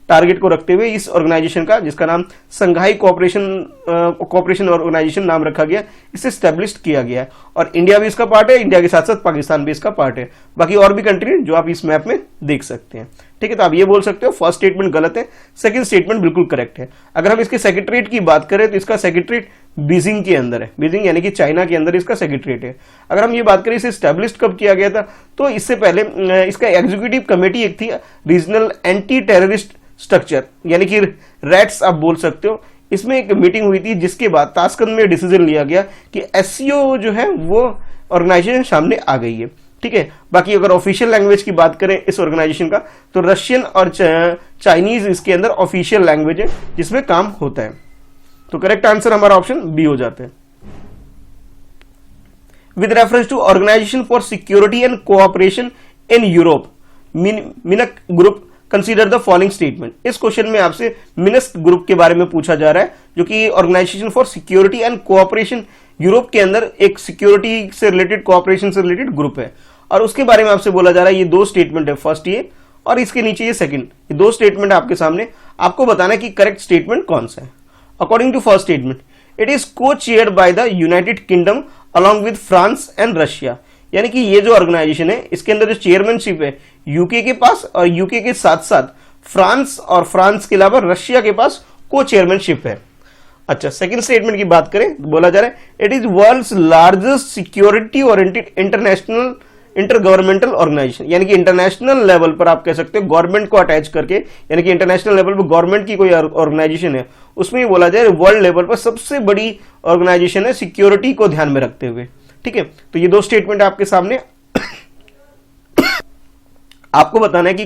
टारगेट को रखते हुए इस ऑर्गेनाइजेशन का, जिसका नाम संघाई कोऑपरेशन ऑर्गेनाइजेशन नाम रखा गया, इसे स्टैब्लिश किया गया है। और इंडिया भी इसका पार्ट है, इंडिया के साथ साथ पाकिस्तान भी इसका पार्ट है, बाकी और भी कंट्री जो आप इस मैप में देख सकते हैं। ठीक है, तो आप ये बोल सकते हो फर्स्ट स्टेटमेंट गलत है, सेकंड स्टेटमेंट बिल्कुल करेक्ट है। अगर हम इसके सेक्रेटरीट की बात करें तो इसका सेक्रेटरीट बीजिंग के अंदर है, बीजिंग यानी कि चाइना के अंदर इसका सेक्रेटरीट है। अगर हम ये बात करें इसे स्टैब्लिश कब किया गया था, तो इससे पहले इसका एग्जीक्यूटिव कमेटी एक थी, रीजनल एंटी टेररिस्ट स्ट्रक्चर, यानी कि रैट्स आप बोल सकते हो। इसमें एक मीटिंग हुई थी जिसके बाद ताशकंद में डिसीजन लिया गया कि SCO जो है वो ऑर्गेनाइजेशन सामने आ गई है। ठीक है, बाकी अगर ऑफिशियल लैंग्वेज की बात करें इस ऑर्गेनाइजेशन का, तो रशियन और चाइनीज इसके अंदर ऑफिशियल लैंग्वेज है जिसमें काम होता है। तो करेक्ट आंसर हमारा ऑप्शन बी हो जाता है। With reference to organisation for security and cooperation in Europe, Minsk group consider the following statement. इस क्वेश्चन में आपसे मिनस्क ग्रुप के बारे में पूछा जा रहा है, जो कि organization for security and cooperation Europe के अंदर एक सिक्योरिटी से रिलेटेड, कोऑपरेशन से रिलेटेड ग्रुप है, और उसके बारे में आपसे बोला जा रहा है। ये दो स्टेटमेंट है, फर्स्ट ये और इसके नीचे ये सेकंड, ये दो स्टेटमेंट आपके सामने, आपको बताना है कि करेक्ट स्टेटमेंट कौन सा है। According to first statement, it is co chaired by the United Kingdom along with France and Russia, यानी कि ये जो ऑर्गेनाइजेशन है इसके अंदर जो चेयरमैनशिप है यूके के पास, और यूके के साथ साथ फ्रांस, और फ्रांस के अलावा रशिया के पास को चेयरमैनशिप है। अच्छा, सेकंड स्टेटमेंट की बात करें तो बोला जा रहा है it is world's largest security oriented international intergovernmental organisation, यानी कि इंटरनेशनल लेवल पर आप कह सकते हो गवर्नमेंट को अटैच करके, यानी कि इंटरनेशनल लेवल पर गवर्नमेंट की कोई ऑर्गेनाइजेशन है, उसमें ये बोला जाए वर्ल्ड लेवल पर सबसे बड़ी ऑर्गेनाइजेशन है सिक्योरिटी को ध्यान में रखते हुए। ठीक है, तो ये दो स्टेटमेंट आपके सामने, आपको बताना है कि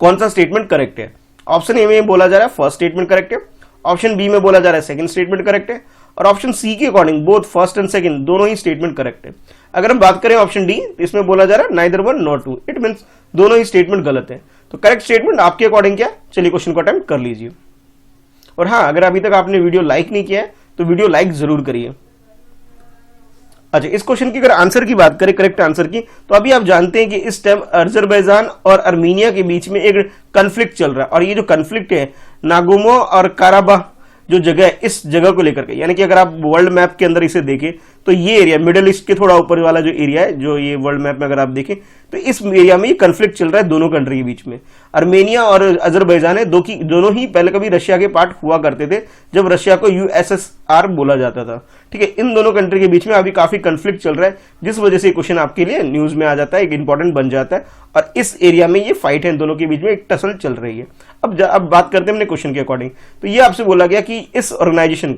कौन सा स्टेटमेंट करेक्ट है। ऑप्शन ए में बोला जा रहा है फर्स्ट स्टेटमेंट करेक्ट है, ऑप्शन बी में बोला जा रहा है सेकंड स्टेटमेंट करेक्ट है, और ऑप्शन सी के according both first and second दोनों ही स्टेटमेंट करेक्ट है। अगर हम बात करें ऑप्शन डी, तो इसमें बोला जा रहा है neither one not two, it means दोनों ही स्टेटमेंट गलत है। तो करेक्ट स्टेटमेंट आपके अकॉर्डिंग क्या, चलिए क्वेश्चन को अटेम्प्ट कर लीजिए। और हाँ, अगर अभी तक आपने वीडियो लाइक नहीं किया है तो वीडियो लाइक जरूर करिए। अच्छा, इस क्वेश्चन की अगर आंसर की बात करें, करेक्ट आंसर की, तो अभी आप जानते हैं कि इस टाइम अजरबैजान और अर्मीनिया के बीच में एक कन्फ्लिक्ट चल रहा है, और ये जो कन्फ्लिक्ट है नागोमो और काराबाह जो जगह है, इस जगह को लेकर के, यानी कि अगर आप वर्ल्ड मैप के अंदर इसे देखें तो ये एरिया मिडिल ईस्ट के थोड़ा ऊपर वाला जो एरिया है, जो ये वर्ल्ड मैप में अगर आप देखें तो इस एरिया में ये कन्फ्लिक्ट चल रहा है दोनों कंट्री के बीच में। अर्मेनिया और अजरबैजान है, दोनों ही पहले कभी रशिया के पार्ट हुआ करते थे, जब रशिया को यूएसएसआर बोला जाता था। ठीक है, इन दोनों कंट्री के बीच में अभी काफी कन्फ्लिक्ट चल रहा है, जिस वजह से क्वेश्चन आपके लिए न्यूज में आ जाता है, एक इंपॉर्टेंट बन जाता है, और इस एरिया में ये फाइट है, इन दोनों के बीच में एक टसल चल रही है। अब बात करते हैं अपने क्वेश्चन के अकॉर्डिंग, तो ये आपसे बोला गया कि इस ऑर्गेनाइजेशन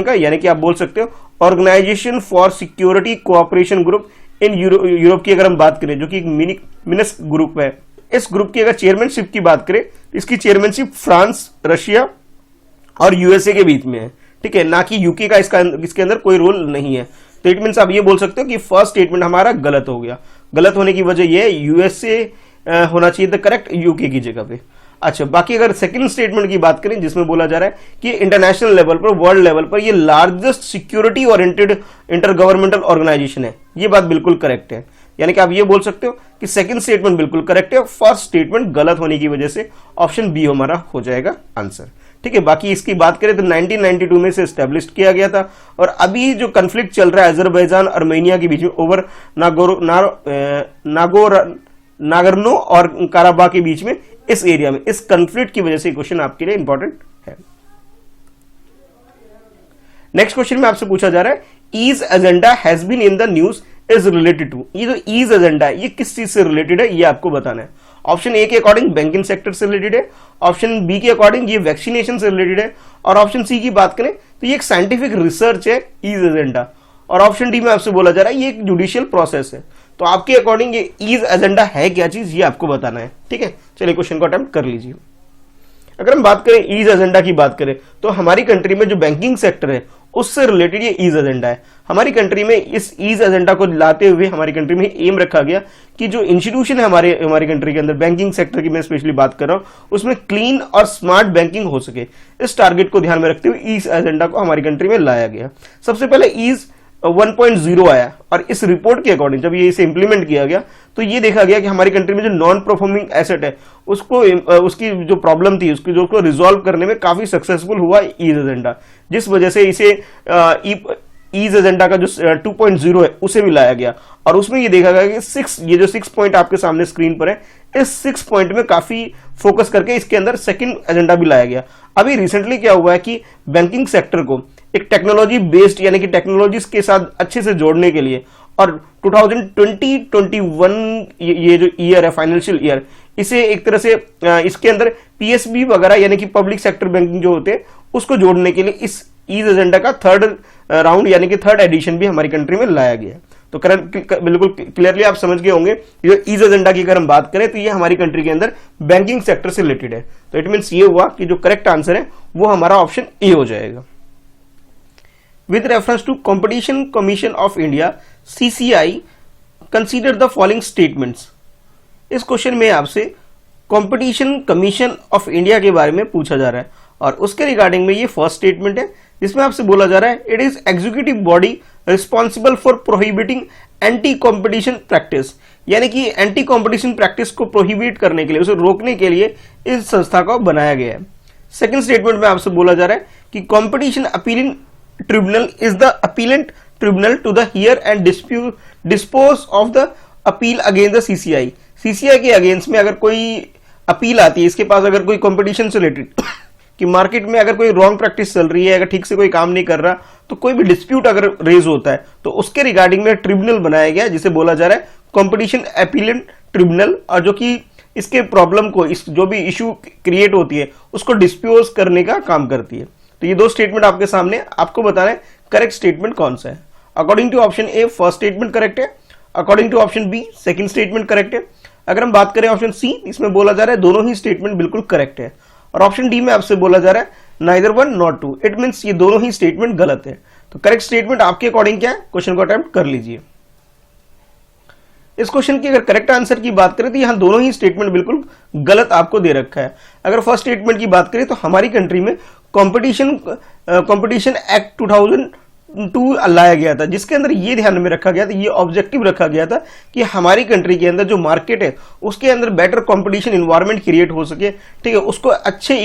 का यानी कि आप बोल सकते हो organisation for security cooperation group in Europe की अगर हम बात करें, जो कि एक मिनिस्क ग्रुप है, इस ग्रुप की अगर चेयरमैनशिप की बात करें, इसकी चेयरमैनशिप फ्रांस, रशिया और यूएसए के बीच में है। ठीक है, ना कि यूके का इसके अंदर कोई रोल नहीं है। तो इट मीन्स आप ये बोल सकते हो कि फर्स्ट स्टेटमेंट हमारा गलत हो गया। गलत होने की वजह यह है यूएसए होना चाहिए था करेक्ट यूके की जगह पे। अच्छा, बाकी अगर सेकंड स्टेटमेंट की बात करें, जिसमें बोला जा रहा है कि इंटरनेशनल लेवल पर, वर्ल्ड लेवल पर ये largest security oriented intergovernmental organisation है, ये बात बिल्कुल करेक्ट है। यानी कि आप ये बोल सकते हो कि सेकंड स्टेटमेंट बिल्कुल करेक्ट है, फर्स्ट स्टेटमेंट गलत होने की वजह से ऑप्शन बी हमारा हो जाएगा आंसर। ठीक है, बाकी इसकी बात करें तो 1992 में से एस्टेब्लिश किया गया था, और अभी जो कन्फ्लिक्ट चल रहा है अजरबैजान अर्मेनिया के बीच में ओवर नागोर्नो और काराबाह के बीच में, इस एरिया में, इस कन्फ्लिक्ट की वजह से क्वेश्चन आपके लिए इंपॉर्टेंट है। नेक्स्ट क्वेश्चन में आपसे पूछा जा रहा है is agenda has been in the news is related to. ये जो ईज एजेंडा है ये किस चीज से रिलेटेड है, ये आपको बताना है। ऑप्शन ए के अकॉर्डिंग बैंकिंग सेक्टर से रिलेटेड है, ऑप्शन बी के अकॉर्डिंग ये वैक्सीनेशन से रिलेटेड है, और ऑप्शन सी की बात करें तो ये एक साइंटिफिक रिसर्च है ईज एजेंडा, और ऑप्शन डी में आपसे बोला जा रहा है ये एक जुडिशियल प्रोसेस है। तो आपके अकॉर्डिंग ये ईज एजेंडा है क्या चीज, ये आपको बताना है। ठीक है, चलिए क्वेश्चन को अटेम्प्ट कर लीजिए। अगर हम बात करें ईज एजेंडा की बात करें, तो हमारी कंट्री में जो बैंकिंग सेक्टर है उससे रिलेटेड ये ईज एजेंडा है। हमारी कंट्री में इस ईज एजेंडा को लाते हुए हमारी कंट्री में एम रखा गया कि जो इंस्टीट्यूशन है हमारी कंट्री के अंदर, बैंकिंग सेक्टर की मैं स्पेशली बात कर रहा हूं, उसमें क्लीन और स्मार्ट बैंकिंग हो सके। इस टारगेट को ध्यान में रखते हुए ईज एजेंडा को हमारी कंट्री में लाया गया। सबसे पहले ईज 1.0 आया, और इस रिपोर्ट के अकॉर्डिंग जब ये इसे इंप्लीमेंट किया गया तो ये देखा गया कि हमारी कंट्री में जो नॉन परफॉर्मिंग एसेट है उसको, उसकी जो प्रॉब्लम थी उसको रिजॉल्व करने में काफी सक्सेसफुल हुआ ईज एजेंडा, जिस वजह से इसे ईज एजेंडा का जो 2.0 है उसे भी लाया गया। और उसमें ये देखा गया कि ये जो 6 पॉइंट आपके सामने स्क्रीन पर है, इस 6 पॉइंट में काफी फोकस करके इसके अंदर सेकंड एजेंडा भी लाया गया। अभी रिसेंटली क्या हुआ है कि बैंकिंग सेक्टर को एक टेक्नोलॉजी बेस्ड यानी कि टेक्नोलॉजीज के साथ अच्छे से जोड़ने के लिए, और 2020-21 ये जो ईयर है फाइनेंशियल ईयर, इसे एक तरह से इसके अंदर पीएसबी वगैरह यानी कि पब्लिक सेक्टर बैंकिंग जो होते हैं उसको जोड़ने के लिए इस ईज एजेंडा का थर्ड राउंड यानी कि थर्ड एडिशन भी हमारी कंट्री में लाया गया है। तो बिल्कुल क्लियरली आप समझ गए होंगे, ये ईज एजेंडा की अगर हम बात करें तो ये हमारी कंट्री के अंदर बैंकिंग सेक्टर से रिलेटेड है। तो इट मीन्स ये हुआ कि जो करेक्ट आंसर है वो हमारा ऑप्शन ए हो जाएगा। With reference to Competition Commission of India (CCI), consider the following statements। इस क्वेश्चन में आपसे कंपटीशन कमीशन ऑफ इंडिया के बारे में पूछा जा रहा है, और उसके रिगार्डिंग में ये फर्स्ट स्टेटमेंट है, जिसमें आपसे बोला जा रहा है it is executive body responsible for prohibiting anti competition practice, यानी कि एंटी कॉम्पिटिशन प्रैक्टिस को प्रोहिबिट करने के लिए, उसे रोकने के लिए इस संस्था को बनाया गया है। सेकेंड स्टेटमेंट में आपसे बोला जा रहा है कि competition appealing tribunal is the appellant tribunal to the hear and dispose of the appeal against the CCI। CCI के अगेंस्ट में अगर कोई अपील आती है, इसके पास अगर कोई कंपटीशन से रिलेटेड कि मार्केट में अगर कोई रॉन्ग प्रैक्टिस चल रही है, अगर ठीक से कोई काम नहीं कर रहा, तो कोई भी डिस्प्यूट अगर रेज होता है तो उसके रिगार्डिंग में ट्रिब्यूनल बनाया गया जिसे बोला जा रहा है कंपटीशन अपीलेंट ट्रिब्यूनल, और जो कि इसके प्रॉब्लम को, इस जो भी इशू क्रिएट होती है उसको डिस्प्यूज करने का काम करती है। तो ये दो स्टेटमेंट आपके सामने, आपको बताना है करेक्ट स्टेटमेंट कौन सा है। According to option A first statement correct है, according to option B second statement correct है, अगर हम बात करें ऑप्शन सी, इसमें बोला जा रहा है दोनों ही स्टेटमेंट बिल्कुल करेक्ट है। और ऑप्शन डी में आपसे बोला जा रहा है neither one not two, it means ये दोनों ही स्टेटमेंट गलत है। तो करेक्ट स्टेटमेंट आपके अकॉर्डिंग क्या है, क्वेश्चन को अटेम्प्ट कर लीजिए। इस क्वेश्चन की अगर करेक्ट आंसर की बात करें तो यहां दोनों ही स्टेटमेंट बिल्कुल गलत आपको दे रखा है। अगर फर्स्ट स्टेटमेंट की बात करें तो हमारी कंट्री में कंपटीशन एक्ट 2002 लाया गया था, जिसके अंदर ये ध्यान में रखा गया था, ये ऑब्जेक्टिव रखा गया था कि हमारी कंट्री के अंदर जो मार्केट है उसके अंदर बेटर कंपटीशन इन्वायरमेंट क्रिएट हो सके, ठीक है, उसको अच्छे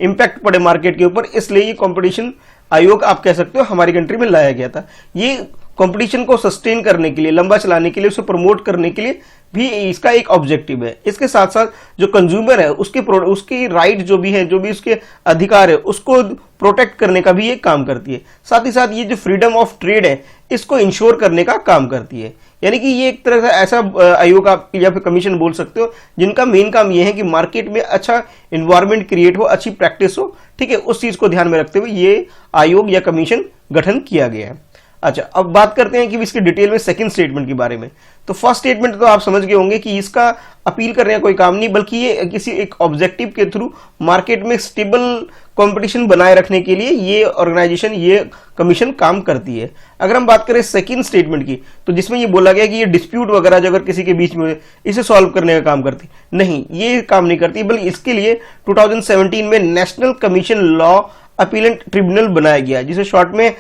इंपैक्ट पड़े मार्केट के ऊपर, इसलिए ये कंपटीशन आयोग आप कह सकते हो हमारी कंट्री में लाया गया था। ये कंपटीशन को सस्टेन करने के लिए, लंबा चलाने के लिए, उसे प्रमोट करने के लिए भी इसका एक ऑब्जेक्टिव है। इसके साथ साथ जो कंज्यूमर है उसकी राइट जो भी है, जो भी उसके अधिकार है, उसको प्रोटेक्ट करने का भी ये काम करती है। साथ ही साथ ये जो फ्रीडम ऑफ ट्रेड है इसको इंश्योर करने का काम करती है। यानी कि ये एक तरह से ऐसा आयोग आप या फिर कमीशन बोल सकते हो जिनका मेन काम ये है कि मार्केट में अच्छा इन्वायरमेंट क्रिएट हो, अच्छी प्रैक्टिस हो, ठीक है, उस चीज को ध्यान में रखते हुए ये आयोग या कमीशन गठन किया गया है। अच्छा, अब बात करते हैं कि इसके डिटेल में सेकंड स्टेटमेंट के बारे में। तो फर्स्ट स्टेटमेंट तो आप समझ गए होंगे कि इसका अपील करने का कोई काम नहीं, बल्कि ये किसी एक ऑब्जेक्टिव के थ्रू मार्केट में स्टेबल कंपटीशन बनाए रखने के लिए ये ऑर्गेनाइजेशन, ये कमीशन काम करती है। अगर हम बात करें सेकंड स्टेटमेंट की, तो जिसमें ये बोला गया कि ये डिस्प्यूट वगैरह जो अगर किसी के बीच में इसे सॉल्व करने का काम करती, नहीं, ये काम नहीं करती, बल्कि इसके लिए 2017 में national commission law appellate tribunal बनाया गया, जिसे शॉर्ट में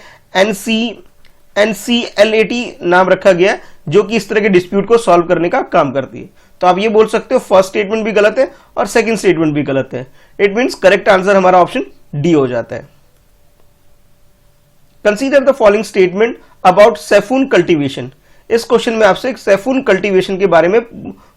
NCLAT नाम रखा गया, जो कि इस तरह के डिस्प्यूट को सॉल्व करने का काम करती है। तो आप ये बोल सकते हो फर्स्ट स्टेटमेंट भी गलत है और सेकंड स्टेटमेंट भी गलत है। इट मींस करेक्ट आंसर हमारा ऑप्शन डी हो जाता है। Consider the following statement about saffron cultivation. इस क्वेश्चन में आपसे एक सैफून कल्टीवेशन के बारे में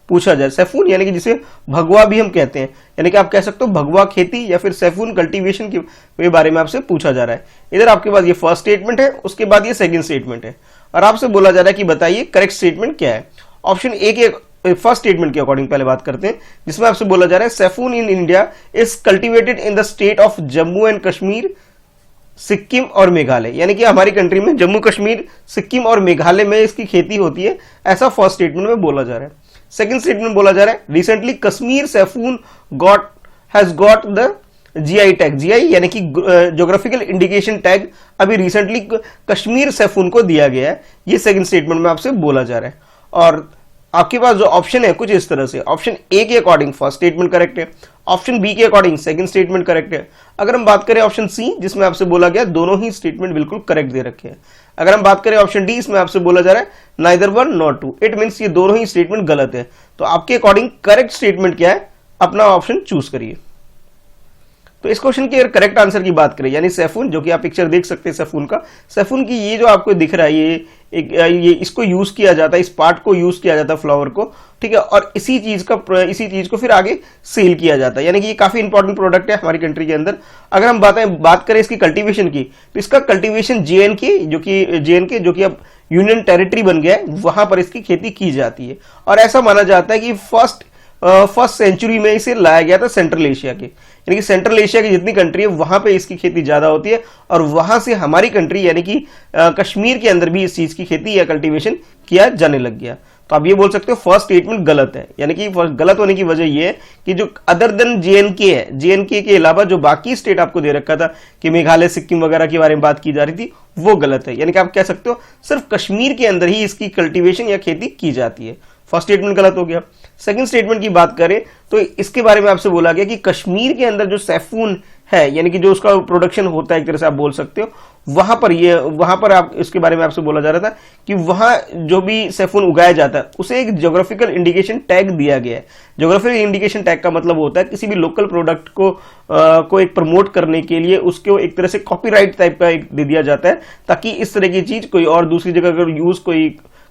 पूछा जाए। सैफून यानी कि जिसे भगवा भी हम कहते हैं, यानी कि आप कह सकते हो भगवा खेती या फिर सैफून कल्टीवेशन के बारे में आपसे पूछा जा रहा है। इधर आपके पास ये फर्स्ट स्टेटमेंट है, उसके बाद ये सेकंड स्टेटमेंट है, और आपसे बोला जा रहा है कि बताइए करेक्ट स्टेटमेंट क्या है। ऑप्शन ए के फर्स्ट स्टेटमेंट के अकॉर्डिंग पहले बात करते हैं, जिसमें आपसे बोला जा रहा है saffron in India is cultivated in the state of Jammu and Kashmir, Sikkim और मेघालय। यानी कि हमारी कंट्री में जम्मू कश्मीर, सिक्किम और मेघालय में इसकी खेती होती है, ऐसा फर्स्ट स्टेटमेंट में बोला जा रहा है। सेकंड स्टेटमेंट बोला जा रहा है recently Kashmir saffron has got the GI tag. GI यानी कि ज्योग्राफिकल इंडिकेशन टैग अभी रिसेंटली कश्मीर सैफून को दिया गया है। ये सेकंड स्टेटमेंट में आपसे बोला जा रहा है। और आपके पास जो ऑप्शन है कुछ इस तरह से, ऑप्शन ए के अकॉर्डिंग फर्स्ट स्टेटमेंट करेक्ट है, ऑप्शन बी के अकॉर्डिंग सेकंड स्टेटमेंट करेक्ट है। अगर हम बात करें ऑप्शन सी, जिसमें आपसे बोला गया दोनों ही स्टेटमेंट बिल्कुल करेक्ट दे रखे हैं। अगर हम बात करें ऑप्शन डी, इसमें आपसे बोला जा रहा है neither one not two, it means ये दोनों ही स्टेटमेंट गलत है। तो आपके अकॉर्डिंग करेक्ट स्टेटमेंट क्या है, अपना ऑप्शन चूज करिए। तो इस क्वेश्चन के करेक्ट आंसर की बात करें, यानी सैफून, जो कि आप पिक्चर देख सकते हैं सैफून का, सैफून की ये जो आपको दिख रहा है ये इसको यूज किया जाता है, इस पार्ट को यूज किया जाता है फ्लावर को, ठीक है, और इसी चीज को फिर आगे सेल किया जाता है। यानी कि ये काफी इंपॉर्टेंट प्रोडक्ट है हमारी कंट्री के अंदर। अगर हम बात करें इसकी कल्टीवेशन की, तो इसका कल्टीवेशन JNK जो कि अब यूनियन टेरिटरी बन गया है, वहां पर इसकी खेती की जाती है। और ऐसा माना जाता है कि फर्स्ट सेंचुरी में इसे लाया गया था सेंट्रल एशिया के, यानी कि सेंट्रल एशिया की जितनी कंट्री है वहां पे इसकी खेती ज्यादा होती है, और वहां से हमारी कंट्री यानी कि कश्मीर के अंदर भी इस चीज की खेती या कल्टीवेशन किया जाने लग गया। तो आप ये बोल सकते हो फर्स्ट स्टेटमेंट गलत है। यानी कि गलत होने की वजह ये है कि जो अदर देन JNK है, JNK के अलावा जो बाकी स्टेट आपको दे रखा था कि मेघालय, सिक्किम वगैरह के बारे में बात की जा रही थी, वो गलत है। यानी कि आप कह सकते हो सिर्फ कश्मीर के अंदर ही इसकी कल्टीवेशन या खेती की जाती है। फर्स्ट स्टेटमेंट गलत हो गया। सेकंड स्टेटमेंट की बात करें तो इसके बारे में आपसे बोला गया कि कश्मीर के अंदर जो सैफून है, यानी कि जो उसका प्रोडक्शन होता है, एक तरह से आप बोल सकते हो, वहां पर आप इसके बारे में आपसे बोला जा रहा था कि वहां जो भी सैफून उगाया जाता है उसे एक ज्योग्राफिकल इंडिकेशन टैग दिया गया है। ज्योग्राफिकल इंडिकेशन टैग का मतलब होता है किसी भी लोकल प्रोडक्ट को एक प्रमोट करने के लिए उसको एक तरह से कॉपीराइट टाइप का एक दे दिया जाता है, ताकि इस तरह की चीज कोई और दूसरी जगह अगर यूज कोई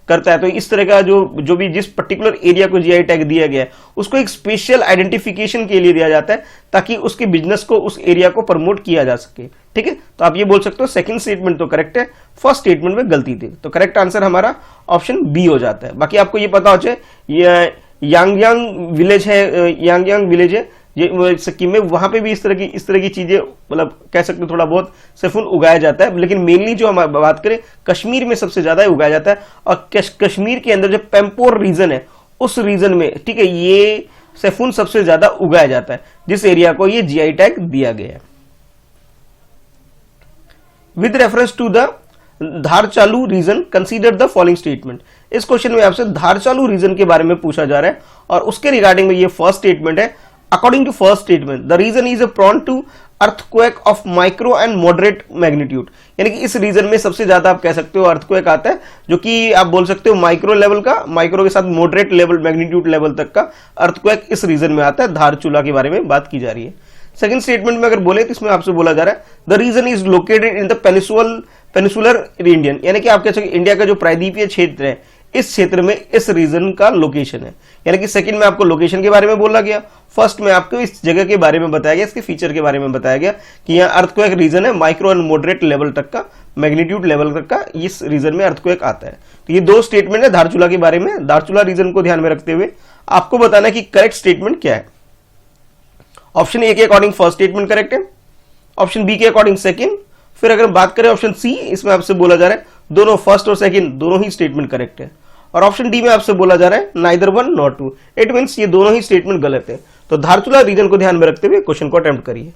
करता है तो इस तरह का जो भी जिस पर्टिकुलर एरिया को GI टैग दिया गया है उसको एक स्पेशल आइडेंटिफिकेशन के लिए दिया जाता है, ताकि उसके बिजनेस को, उस एरिया को प्रमोट किया जा सके। ठीक है, तो आप ये बोल सकते हो सेकंड स्टेटमेंट तो करेक्ट है, फर्स्ट स्टेटमेंट में गलती थी। तो करेक्ट आंसर हमारा ऑप्शन बी हो जाता है। बाकी आपको ये पता हो जाए ये यांगयांग विलेज है ये सिक्किम में, वहां पे भी इस तरह की चीजें, मतलब कह सकते हो थोड़ा बहुत सैफून उगाया जाता है, लेकिन मेनली जो हम बात करें कश्मीर में सबसे ज्यादा उगाया जाता है। और कश्मीर के अंदर जो पेम्पोर रीजन है उस रीजन में, ठीक है, ये सैफून सबसे ज्यादा उगाया जाता है, जिस एरिया को ये जीआई टैग दिया गया है। With reference to the Dharchula region consider the following statement. इस क्वेश्चन में आपसे धारचालू रीजन के बारे में पूछा जा रहा है और उसके रिगार्डिंग में ये फर्स्ट स्टेटमेंट है। According to first statement the region is prone to earthquake of micro and moderate magnitude, यानी कि इस रीजन में सबसे ज्यादा आप कह सकते हो अर्थक्वेक आता है, जो कि आप बोल सकते हो माइक्रो लेवल का, माइक्रो के साथ मॉडरेट लेवल मैग्नीट्यूड लेवल तक का अर्थक्वेक इस रीजन में आता है। धारचूला के बारे में बात की जा रही है। सेकंड स्टेटमेंट में अगर बोले तो इसमें आपसे बोला जा रहा है the region is located in the peninsular Indian, यानी कि आप कह सकते इंडिया का जो प्रायद्वीपीय क्षेत्र है इस क्षेत्र में इस रीजन का लोकेशन है। यानी कि सेकंड में आपको लोकेशन के बारे में बोला गया, फर्स्ट में आपको इस जगह के बारे में बताया गया, इसके फीचर के बारे में बताया गया कि यहाँ अर्थक्वेक रीजन है, माइक्रो एंड मॉडरेट लेवल तक का, मैग्नीट्यूड लेवल तक का इस रीजन में अर्थक्वेक आता है। तो ये दो स्टेटमेंट है धारचूला के बारे में। धारचूला रीजन को ध्यान में रखते हुए आपको बताना है कि करेक्ट स्टेटमेंट क्या है। ऑप्शन ए के अकॉर्डिंग फर्स्ट स्टेटमेंट करेक्ट है, ऑप्शन बी के अकॉर्डिंग सेकंड, फिर अगर बात करें ऑप्शन सी, इसमें आपसे बोला जा रहा है दोनों फर्स्ट और सेकंड दोनों ही स्टेटमेंट करेक्ट है, और ऑप्शन डी में आपसे बोला जा रहा है neither one not two, it means ये दोनों ही स्टेटमेंट गलत है। तो धारचूला रीजन को ध्यान में रखते हुए क्वेश्चन को अटेम्प्ट करिए।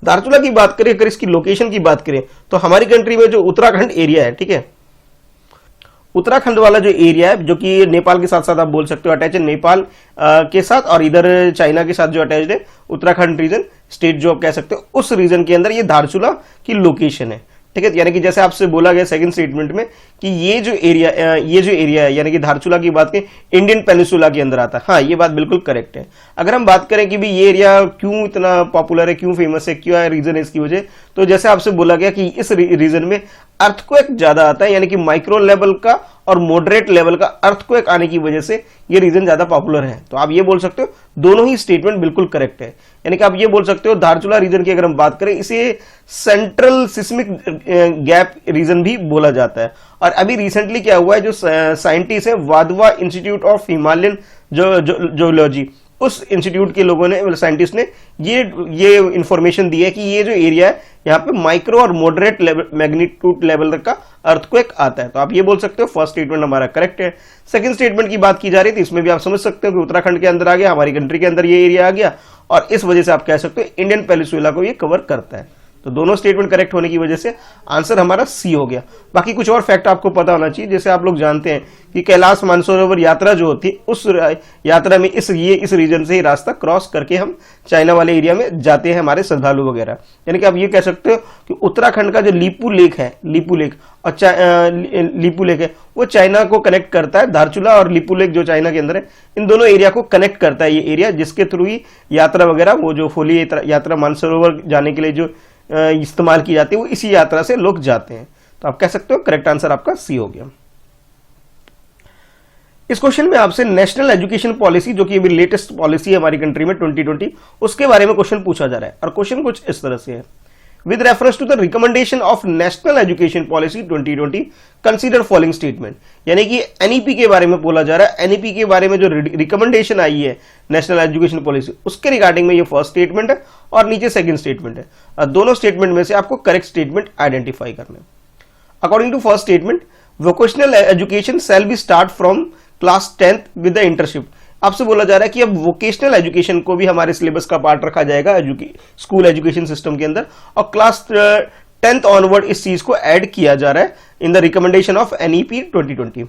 धारचूला की बात करें, अगर इसकी लोकेशन की बात करें तो हमारी कंट्री में जो उत्तराखंड एरिया है, ठीक है, उत्तराखंड वाला जो एरिया है जो कि नेपाल के साथ साथ आप बोल सकते हो अटैच है नेपाल के साथ, और इधर चाइना के साथ जो अटैच्ड है उत्तराखंड रीजन स्टेट जो आप कह सकते हो, उस रीजन के अंदर ये धारचूला की लोकेशन है। ठीक है, यानी कि जैसे आपसे बोला गया सेकंड स्टेटमेंट में कि ये जो एरिया है यानी कि धारचूला की बात करें इंडियन पेनिसुला के अंदर आता है। हाँ, ये बात बिल्कुल करेक्ट है। अगर हम बात करें कि भाई ये एरिया क्यों इतना पॉपुलर है, क्यों फेमस है, क्या रीजन है इसकी वजह, तो जैसे आपसे बोला गया कि इस रीजन में अर्थक्वेक ज्यादा आता है, यानी कि माइक्रो लेवल का और मॉडरेट लेवल का अर्थक्वेक आने की वजह से ये रीजन ज्यादा पॉपुलर है। तो आप ये बोल सकते हो दोनों ही स्टेटमेंट बिल्कुल करेक्ट है। यानी कि आप ये बोल सकते हो धारचूला रीजन की अगर हम बात करें इसे सेंट्रल सिस्मिक गैप रीजन भी बोला जाता है। और अभी रिसेंटली क्या हुआ है, जो साइंटिस्ट है Wadhwa institute of Himalayan geology, उस इंस्टीट्यूट के लोगों ने, साइंटिस्ट ने ये इंफॉर्मेशन दी है कि ये जो एरिया है यहाँ पे माइक्रो और मॉडरेट मैग्नीट्यूड लेवल तक का अर्थक्वेक आता है। तो आप ये बोल सकते हो फर्स्ट स्टेटमेंट हमारा करेक्ट है। सेकंड स्टेटमेंट की बात की जा रही थी, इसमें भी आप समझ सकते हो कि उत्तराखंड के अंदर आ गया, हमारी कंट्री के अंदर ये एरिया आ गया, और इस वजह से आप कह सकते हो इंडियन पेनिसुला को ये कवर करता है। तो दोनों स्टेटमेंट करेक्ट होने की वजह से आंसर हमारा सी हो गया। बाकी कुछ और फैक्ट आपको पता होना चाहिए, जैसे आप लोग जानते हैं कि कैलाश मानसरोवर यात्रा जो होती है, उस यात्रा में इस रीजन से ही रास्ता क्रॉस करके हम चाइना वाले एरिया में जाते हैं हमारे श्रद्धालु वगैरह। यानी कि आप ये कह सकते हो कि उत्तराखंड का जो लीपू लेक है, लीपू लेक है वो चाइना को कनेक्ट करता है। धारचूला और लीपू लेक जो चाइना के अंदर है, इन दोनों एरिया को कनेक्ट करता है ये एरिया, जिसके थ्रू ही यात्रा वगैरह, वो जो होली यात्रा मानसरोवर जाने के लिए जो इस्तेमाल की जाती है, वो इसी यात्रा से लोग जाते हैं। तो आप कह सकते हो करेक्ट आंसर आपका सी हो गया। इस क्वेश्चन में आपसे नेशनल एजुकेशन पॉलिसी, जो कि अभी लेटेस्ट पॉलिसी है हमारी कंट्री में 2020, उसके बारे में क्वेश्चन पूछा जा रहा है। और क्वेश्चन कुछ इस तरह से है, with reference to the recommendation of National Education Policy 2020 consider following statement. यानी कि एनईपी के बारे में बोला जा रहा है। एनईपी के बारे में जो रिकमेंडेशन आई है नेशनल एजुकेशन पॉलिसी, उसके रिगार्डिंग में ये फर्स्ट स्टेटमेंट है और नीचे सेकंड स्टेटमेंट है। दोनों स्टेटमेंट में से आपको करेक्ट स्टेटमेंट आइडेंटिफाई करना है। According to first statement, vocational education shall be start from class 10th with the internship. आपसे बोला जा रहा है कि अब वोकेशनल एजुकेशन को भी हमारे सिलेबस का पार्ट रखा जाएगा स्कूल एजुकेशन सिस्टम के अंदर, और क्लास 10th ऑनवर्ड इस चीज को ऐड किया जा रहा है in the recommendation of NEP 2020।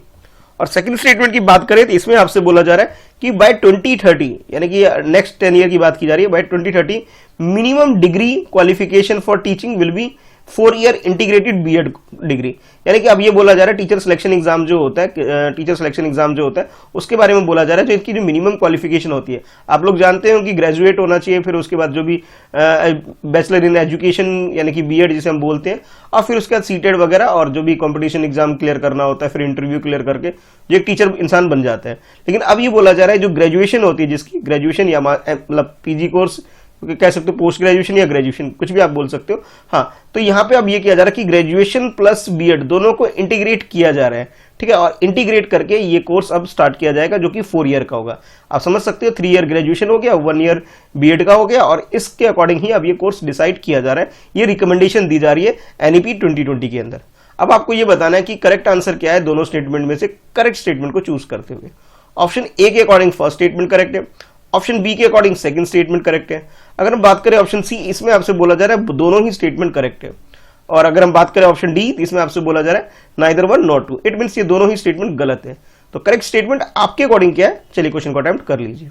और सेकंड स्टेटमेंट की बात करें तो इसमें आपसे बोला जा रहा है कि बाय 2030, यानी कि नेक्स्ट 10 ईयर की बात की जा रही है, by 2030 minimum degree qualification for teaching will be 4 year integrated BEd degree. यानी कि अब ये बोला जा रहा है टीचर सिलेक्शन एग्जाम जो होता है, उसके बारे में बोला जा रहा है, जो इसकी जो मिनिमम क्वालिफिकेशन होती है, आप लोग जानते हो कि ग्रेजुएट होना चाहिए, फिर उसके बाद जो भी बैचलर इन एजुकेशन यानी कि बीएड जिसे हम बोलते हैं, और फिर उसके बाद सीटेड वगैरह और जो भी कंपटीशन एग्जाम क्लियर करना होता है, फिर इंटरव्यू क्लियर करके जो एक टीचर इंसान बन जाता है। लेकिन अब ये बोला जा रहा है जो ग्रेजुएशन होती है, जिसकी ग्रेजुएशन या मतलब पीजी कोर्स कह सकते हो, पोस्ट ग्रेजुएशन या ग्रेजुएशन, कुछ भी आप बोल सकते हो। हाँ, तो यहाँ पे अब ये किया जा रहा है कि ग्रेजुएशन प्लस बीएड दोनों को इंटीग्रेट किया जा रहा है। ठीक है, और इंटीग्रेट करके ये कोर्स अब स्टार्ट किया जाएगा, जो कि 4 ईयर का होगा। आप समझ सकते हो 3 ईयर ग्रेजुएशन हो गया, 1 ईयर बीएड का हो गया, और इसके अकॉर्डिंग ही अब ये कोर्स डिसाइड किया जा रहा है। ये रिकमेंडेशन दी जा रही है एनईपी 2020 के अंदर। अब आपको ये बताना है कि करेक्ट आंसर क्या है दोनों स्टेटमेंट में से, करेक्ट स्टेटमेंट को चूज करते हुए। ऑप्शन ए के अकॉर्डिंग फर्स्ट स्टेटमेंट करेक्ट है, ऑप्शन बी के अकॉर्डिंग सेकंड स्टेटमेंट करेक्ट है। अगर हम बात करें ऑप्शन सी, इसमें आपसे बोला जा रहा है दोनों ही स्टेटमेंट करेक्ट है। और अगर हम बात करें ऑप्शन डी, इसमें आपसे बोला जा रहा है neither one not two, it means ये दोनों ही स्टेटमेंट गलत है। तो करेक्ट स्टेटमेंट आपके अकॉर्डिंग क्या है, चलिए क्वेश्चन को अटेम्प्ट कर लीजिए।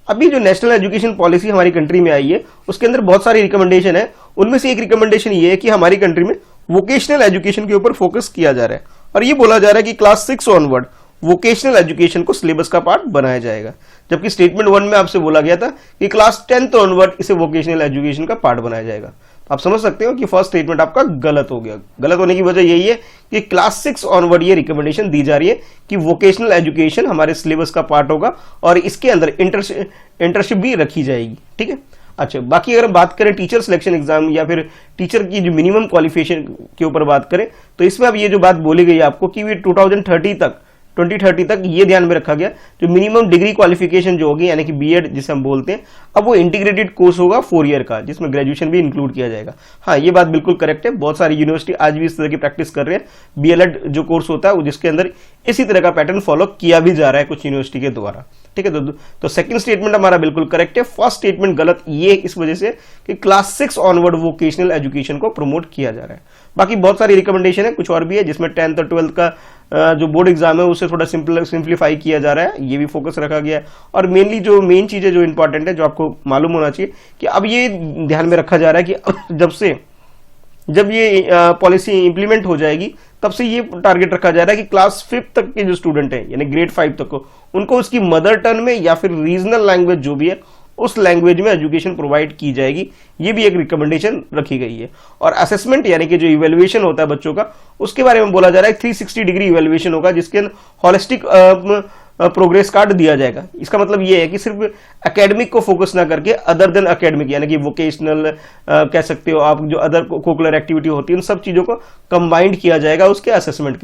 अभी जो नेशनल एजुकेशन पॉलिसी हमारी कंट्री में आई है उसके अंदर बहुत सारी रिकमेंडेशन है। उनमें से एक रिकमेंडेशन ये है कि हमारी कंट्री में वोकेशनल एजुकेशन के ऊपर फोकस किया जा रहा है और ये बोला जा रहा है कि क्लास 6 ऑनवर्ड वोकेशनल एजुकेशन को सिलेबस का पार्ट बनाया जाएगा, जबकि स्टेटमेंट 1 में आपसे बोला गया था कि क्लास 10th ऑनवर्ड इसे वोकेशनल एजुकेशन का पार्ट बनाया जाएगा। तो आप समझ सकते हो कि फर्स्ट स्टेटमेंट आपका गलत हो गया। गलत होने की वजह यही है कि क्लास 6 ऑनवर्ड ये रिकमेंडेशन दी जा रही है कि वोकेशनल एजुकेशन हमारे सिलेबस का पार्ट होगा और इसके अंदर इंटर्नशिप भी रखी जाएगी। ठीक है, अच्छा बाकी अगर हम बात करें टीचर सिलेक्शन एग्जाम या फिर टीचर की जो मिनिमम क्वालिफिकेशन के ऊपर बात करें तो इसमें अब ये जो बात बोली गई आपको कि 2030 तक ये ध्यान में रखा गया जो मिनिमम डिग्री क्वालिफिकेशन जो होगी यानी कि बीएड जिसे हम बोलते हैं, अब वो इंटीग्रेटेड कोर्स होगा 4 ईयर का जिसमें ग्रेजुएशन भी इंक्लूड किया जाएगा। हाँ ये बात बिल्कुल करेक्ट है, बहुत सारी यूनिवर्सिटी आज भी इस तरह की प्रैक्टिस कर रहे हैं। बीएलएड जो कोर्स होता है जिसके अंदर इसी तरह का पैटर्न फॉलो किया भी जा रहा है कुछ यूनिवर्सिटी के द्वारा। ठीक है, तो सेकंड स्टेटमेंट हमारा बिल्कुल करेक्ट है। फर्स्ट स्टेटमेंट गलत ये इस वजह से कि क्लास 6 ऑनवर्ड वोकेशनल एजुकेशन को प्रमोट किया जा रहा है। बाकी बहुत सारी रिकमेंडेशन है, कुछ और भी है जिसमें 10th और 12th का जो बोर्ड एग्जाम है उसे थोड़ा सिंप्लीफाई किया जा रहा है, ये भी फोकस रखा गया है। और मेनली जो मेन चीज है जो इंपॉर्टेंट है जो आपको मालूम होना चाहिए कि अब ये ध्यान में रखा जा रहा है कि जब ये पॉलिसी इंप्लीमेंट हो जाएगी तब से ये टारगेट रखा जा रहा है कि क्लास 5 तक के जो स्टूडेंट हैं यानी ग्रेड 5 तक को उनको उसकी मदर टंग में या फिर रीजनल लैंग्वेज जो भी है उस लैंग्वेज में एजुकेशन प्रोवाइड की जाएगी, ये भी एक रिकमेंडेशन रखी गई है। और असेसमेंट यानी कि जो इवैल्यूएशन होता है बच्चों का उसके बारे में बोला जा रहा है 360 डिग्री इवैल्यूएशन होगा जिसके हॉलिस्टिक प्रोग्रेस कार्ड दिया जाएगा। इसका मतलब ये है कि सिर्फ एकेडमिक को फोकस ना करके अदर देन एकेडमिक यानी कि वोकेशनल कह सकते हो आप, जो अदर कोकुलर एक्टिविटी होती है उन सब चीजों को कंबाइंड किया जाएगा उसके असेसमेंट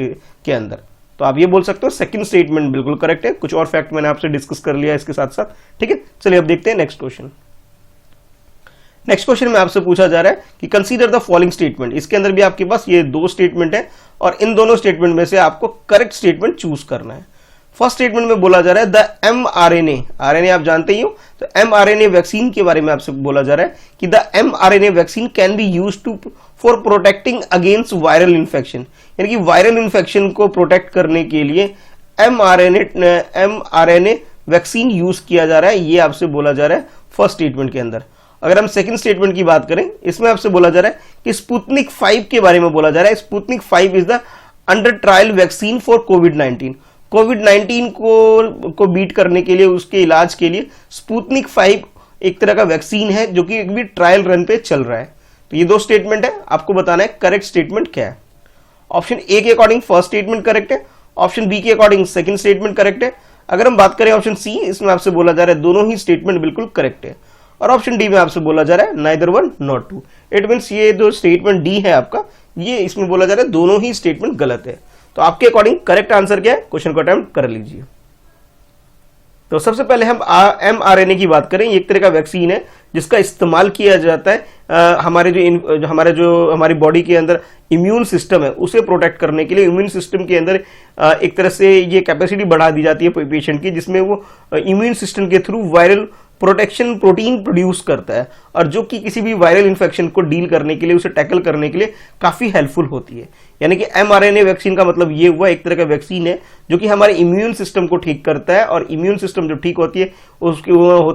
के अंदर। तो आप ये बोल सकते हो सेकंड स्टेटमेंट बिल्कुल करेक्ट है। कुछ और फैक्ट मैंने आपसे डिस्कस कर लिया इसके साथ साथ। ठीक है, चलिए अब देखते हैं नेक्स्ट क्वेश्चन। नेक्स्ट क्वेश्चन में आपसे पूछा जा रहा है कि कंसीडर द फॉलोइंग स्टेटमेंट। इसके अंदर भी आपके पास ये 2 स्टेटमेंट है और इन दोनों स्टेटमेंट में से आपको करेक्ट स्टेटमेंट चूज करना है। फर्स्ट स्टेटमेंट में बोला जा रहा है द mRNA आप जानते ही हो, तो mRNA वैक्सीन के बारे में आपसे बोला जा रहा है कि the mRNA vaccine can be used to for protecting against viral infection, यानी कि वायरल इन्फेक्शन को प्रोटेक्ट करने के लिए mRNA वैक्सीन यूज किया जा रहा है, ये आपसे बोला जा रहा है फर्स्ट स्टेटमेंट के अंदर। अगर हम सेकंड स्टेटमेंट की बात करें इसमें आपसे बोला जा रहा है कि स्पुतनिक 5 के बारे में बोला जा रहा है। Sputnik 5 is the under trial vaccine for कोविड-19 को बीट करने के लिए, उसके इलाज के लिए स्पुतनिक 5 एक तरह का वैक्सीन है जो कि एक भी ट्रायल रन पे चल रहा है। तो ये 2 स्टेटमेंट है, आपको बताना है करेक्ट स्टेटमेंट क्या है। ऑप्शन ए के अकॉर्डिंग फर्स्ट स्टेटमेंट करेक्ट है, ऑप्शन बी के अकॉर्डिंग सेकंड स्टेटमेंट करेक्ट है। अगर हम बात करें ऑप्शन सी, इसमें आपसे बोला जा रहा है दोनों ही स्टेटमेंट बिल्कुल करेक्ट है। और ऑप्शन डी में आपसे बोला जा रहा है neither one not two, it means ये जो स्टेटमेंट डी है आपका, ये इसमें बोला जा रहा है दोनों ही स्टेटमेंट गलत है। तो आपके अकॉर्डिंग करेक्ट आंसर क्या है, क्वेश्चन को अटेम्प्ट कर लीजिए। तो सबसे पहले हम mRNA की बात करें। एक तरह का वैक्सीन है जिसका इस्तेमाल किया जाता है हमारी बॉडी के अंदर इम्यून सिस्टम है उसे प्रोटेक्ट करने के लिए। इम्यून सिस्टम के अंदर एक तरह से ये कैपेसिटी बढ़ा दी जाती है पेशेंट की, जिसमें वो इम्यून सिस्टम के through viral protection protein produce करता है और जो कि किसी भी वायरल इन्फेक्शन को डील करने के लिए, उसे टैकल करने के लिए काफी हेल्पफुल होती है। यानी कि mRNA वैक्सीन का मतलब ये हुआ एक तरह का वैक्सीन है जो कि हमारे इम्यून सिस्टम को ठीक करता है और इम्यून सिस्टम जो ठीक होती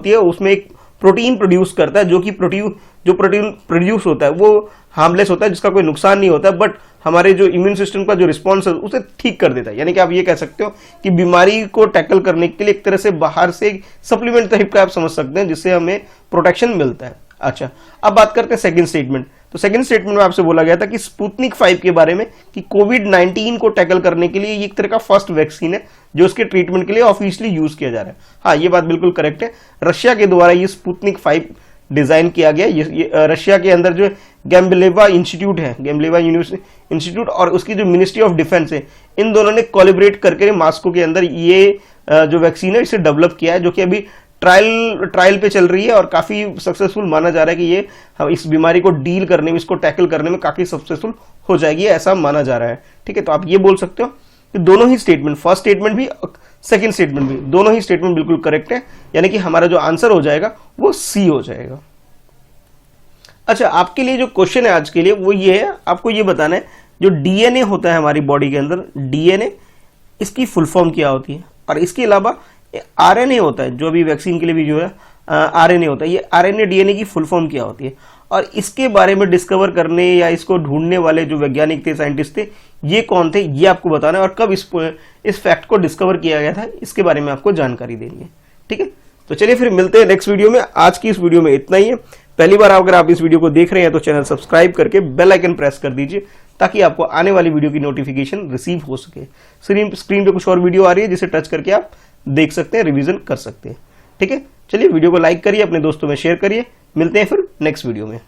है उसमें एक प्रोटीन प्रोड्यूस करता है जो प्रोटीन प्रोड्यूस होता है वो हार्मलेस होता है, जिसका कोई नुकसान नहीं होता, बट हमारे जो इम्यून सिस्टम का जो रिस्पॉन्स है उसे ठीक कर देता है। यानी कि आप ये कह सकते हो कि बीमारी को टैकल करने के लिए एक तरह से बाहर से सप्लीमेंट टाइप का आप समझ सकते हैं जिससे हमें प्रोटेक्शन मिलता है। अच्छा, अब बात करते हैं सेकंड स्टेटमेंट। तो सेकंड स्टेटमेंट में आपसे बोला गया था कि स्पुतनिक 5 के बारे में कि कोविड-19 को टैकल करने के लिए ये एक तरह का फर्स्ट वैक्सीन है जो उसके ट्रीटमेंट के लिए ऑफिशियली यूज किया जा रहा है। हाँ, ये बात बिल्कुल करेक्ट है। रशिया के द्वारा ये स्पुतनिक 5 डिजाइन किया गया। ये रशिया के अंदर जो गैम्बलेवा इंस्टीट्यूट है, गैम्बलेवा इंस्टीट्यूट और उसकी जो मिनिस्ट्री ऑफ डिफेंस है, इन दोनों ने कोलैबोरेट करके मॉस्को के अंदर ये जो वैक्सीन है इसे डेवलप किया है, जो कि अभी ट्रायल पे चल रही है और काफी सक्सेसफुल माना जा रहा है कि ये इस बीमारी को डील करने में, इसको टैकल करने में काफी सक्सेसफुल हो जाएगी, ऐसा माना जा रहा है। ठीक है, तो आप ये बोल सकते हो कि दोनों ही स्टेटमेंट, फर्स्ट स्टेटमेंट भी सेकंड स्टेटमेंट भी, दोनों ही स्टेटमेंट बिल्कुल करेक्ट है, यानी कि हमारा जो आंसर हो जाएगा वो सी हो जाएगा। अच्छा, आपके लिए जो क्वेश्चन है आज के लिए वो ये है, आपको ये बताना है जो डीएनए होता है हमारी बॉडी के अंदर, डीएनए इसकी फुल फॉर्म क्या होती है, और इसके अलावा आरएनए होता है, जो अभी वैक्सीन के लिए भी जो है आरएनए होता है, ये आरएनए डीएनए की फुल फॉर्म क्या होती है, और इसके बारे में डिस्कवर करने या इसको ढूंढने वाले जो वैज्ञानिक थे, साइंटिस्ट थे, ये कौन थे, ये आपको बताना है, और कब इस फैक्ट को डिस्कवर किया गया था, इसके बारे में आपको जानकारी देनी है। ठीक है, तो चलिए फिर मिलते हैं नेक्स्ट वीडियो में। आज की इस वीडियो में इतना ही है। पहली बार अगर आप इस वीडियो को देख रहे हैं तो चैनल सब्सक्राइब करके बेल आइकन प्रेस कर दीजिए, ताकि आपको आने वाली वीडियो की नोटिफिकेशन रिसीव हो सके। स्क्रीन पे कुछ और वीडियो आ रही है जिसे टच करके आप देख सकते हैं, रिवीजन कर सकते हैं। ठीक है, चलिए वीडियो को लाइक करिए, अपने दोस्तों में शेयर करिए। मिलते हैं फिर नेक्स्ट वीडियो में।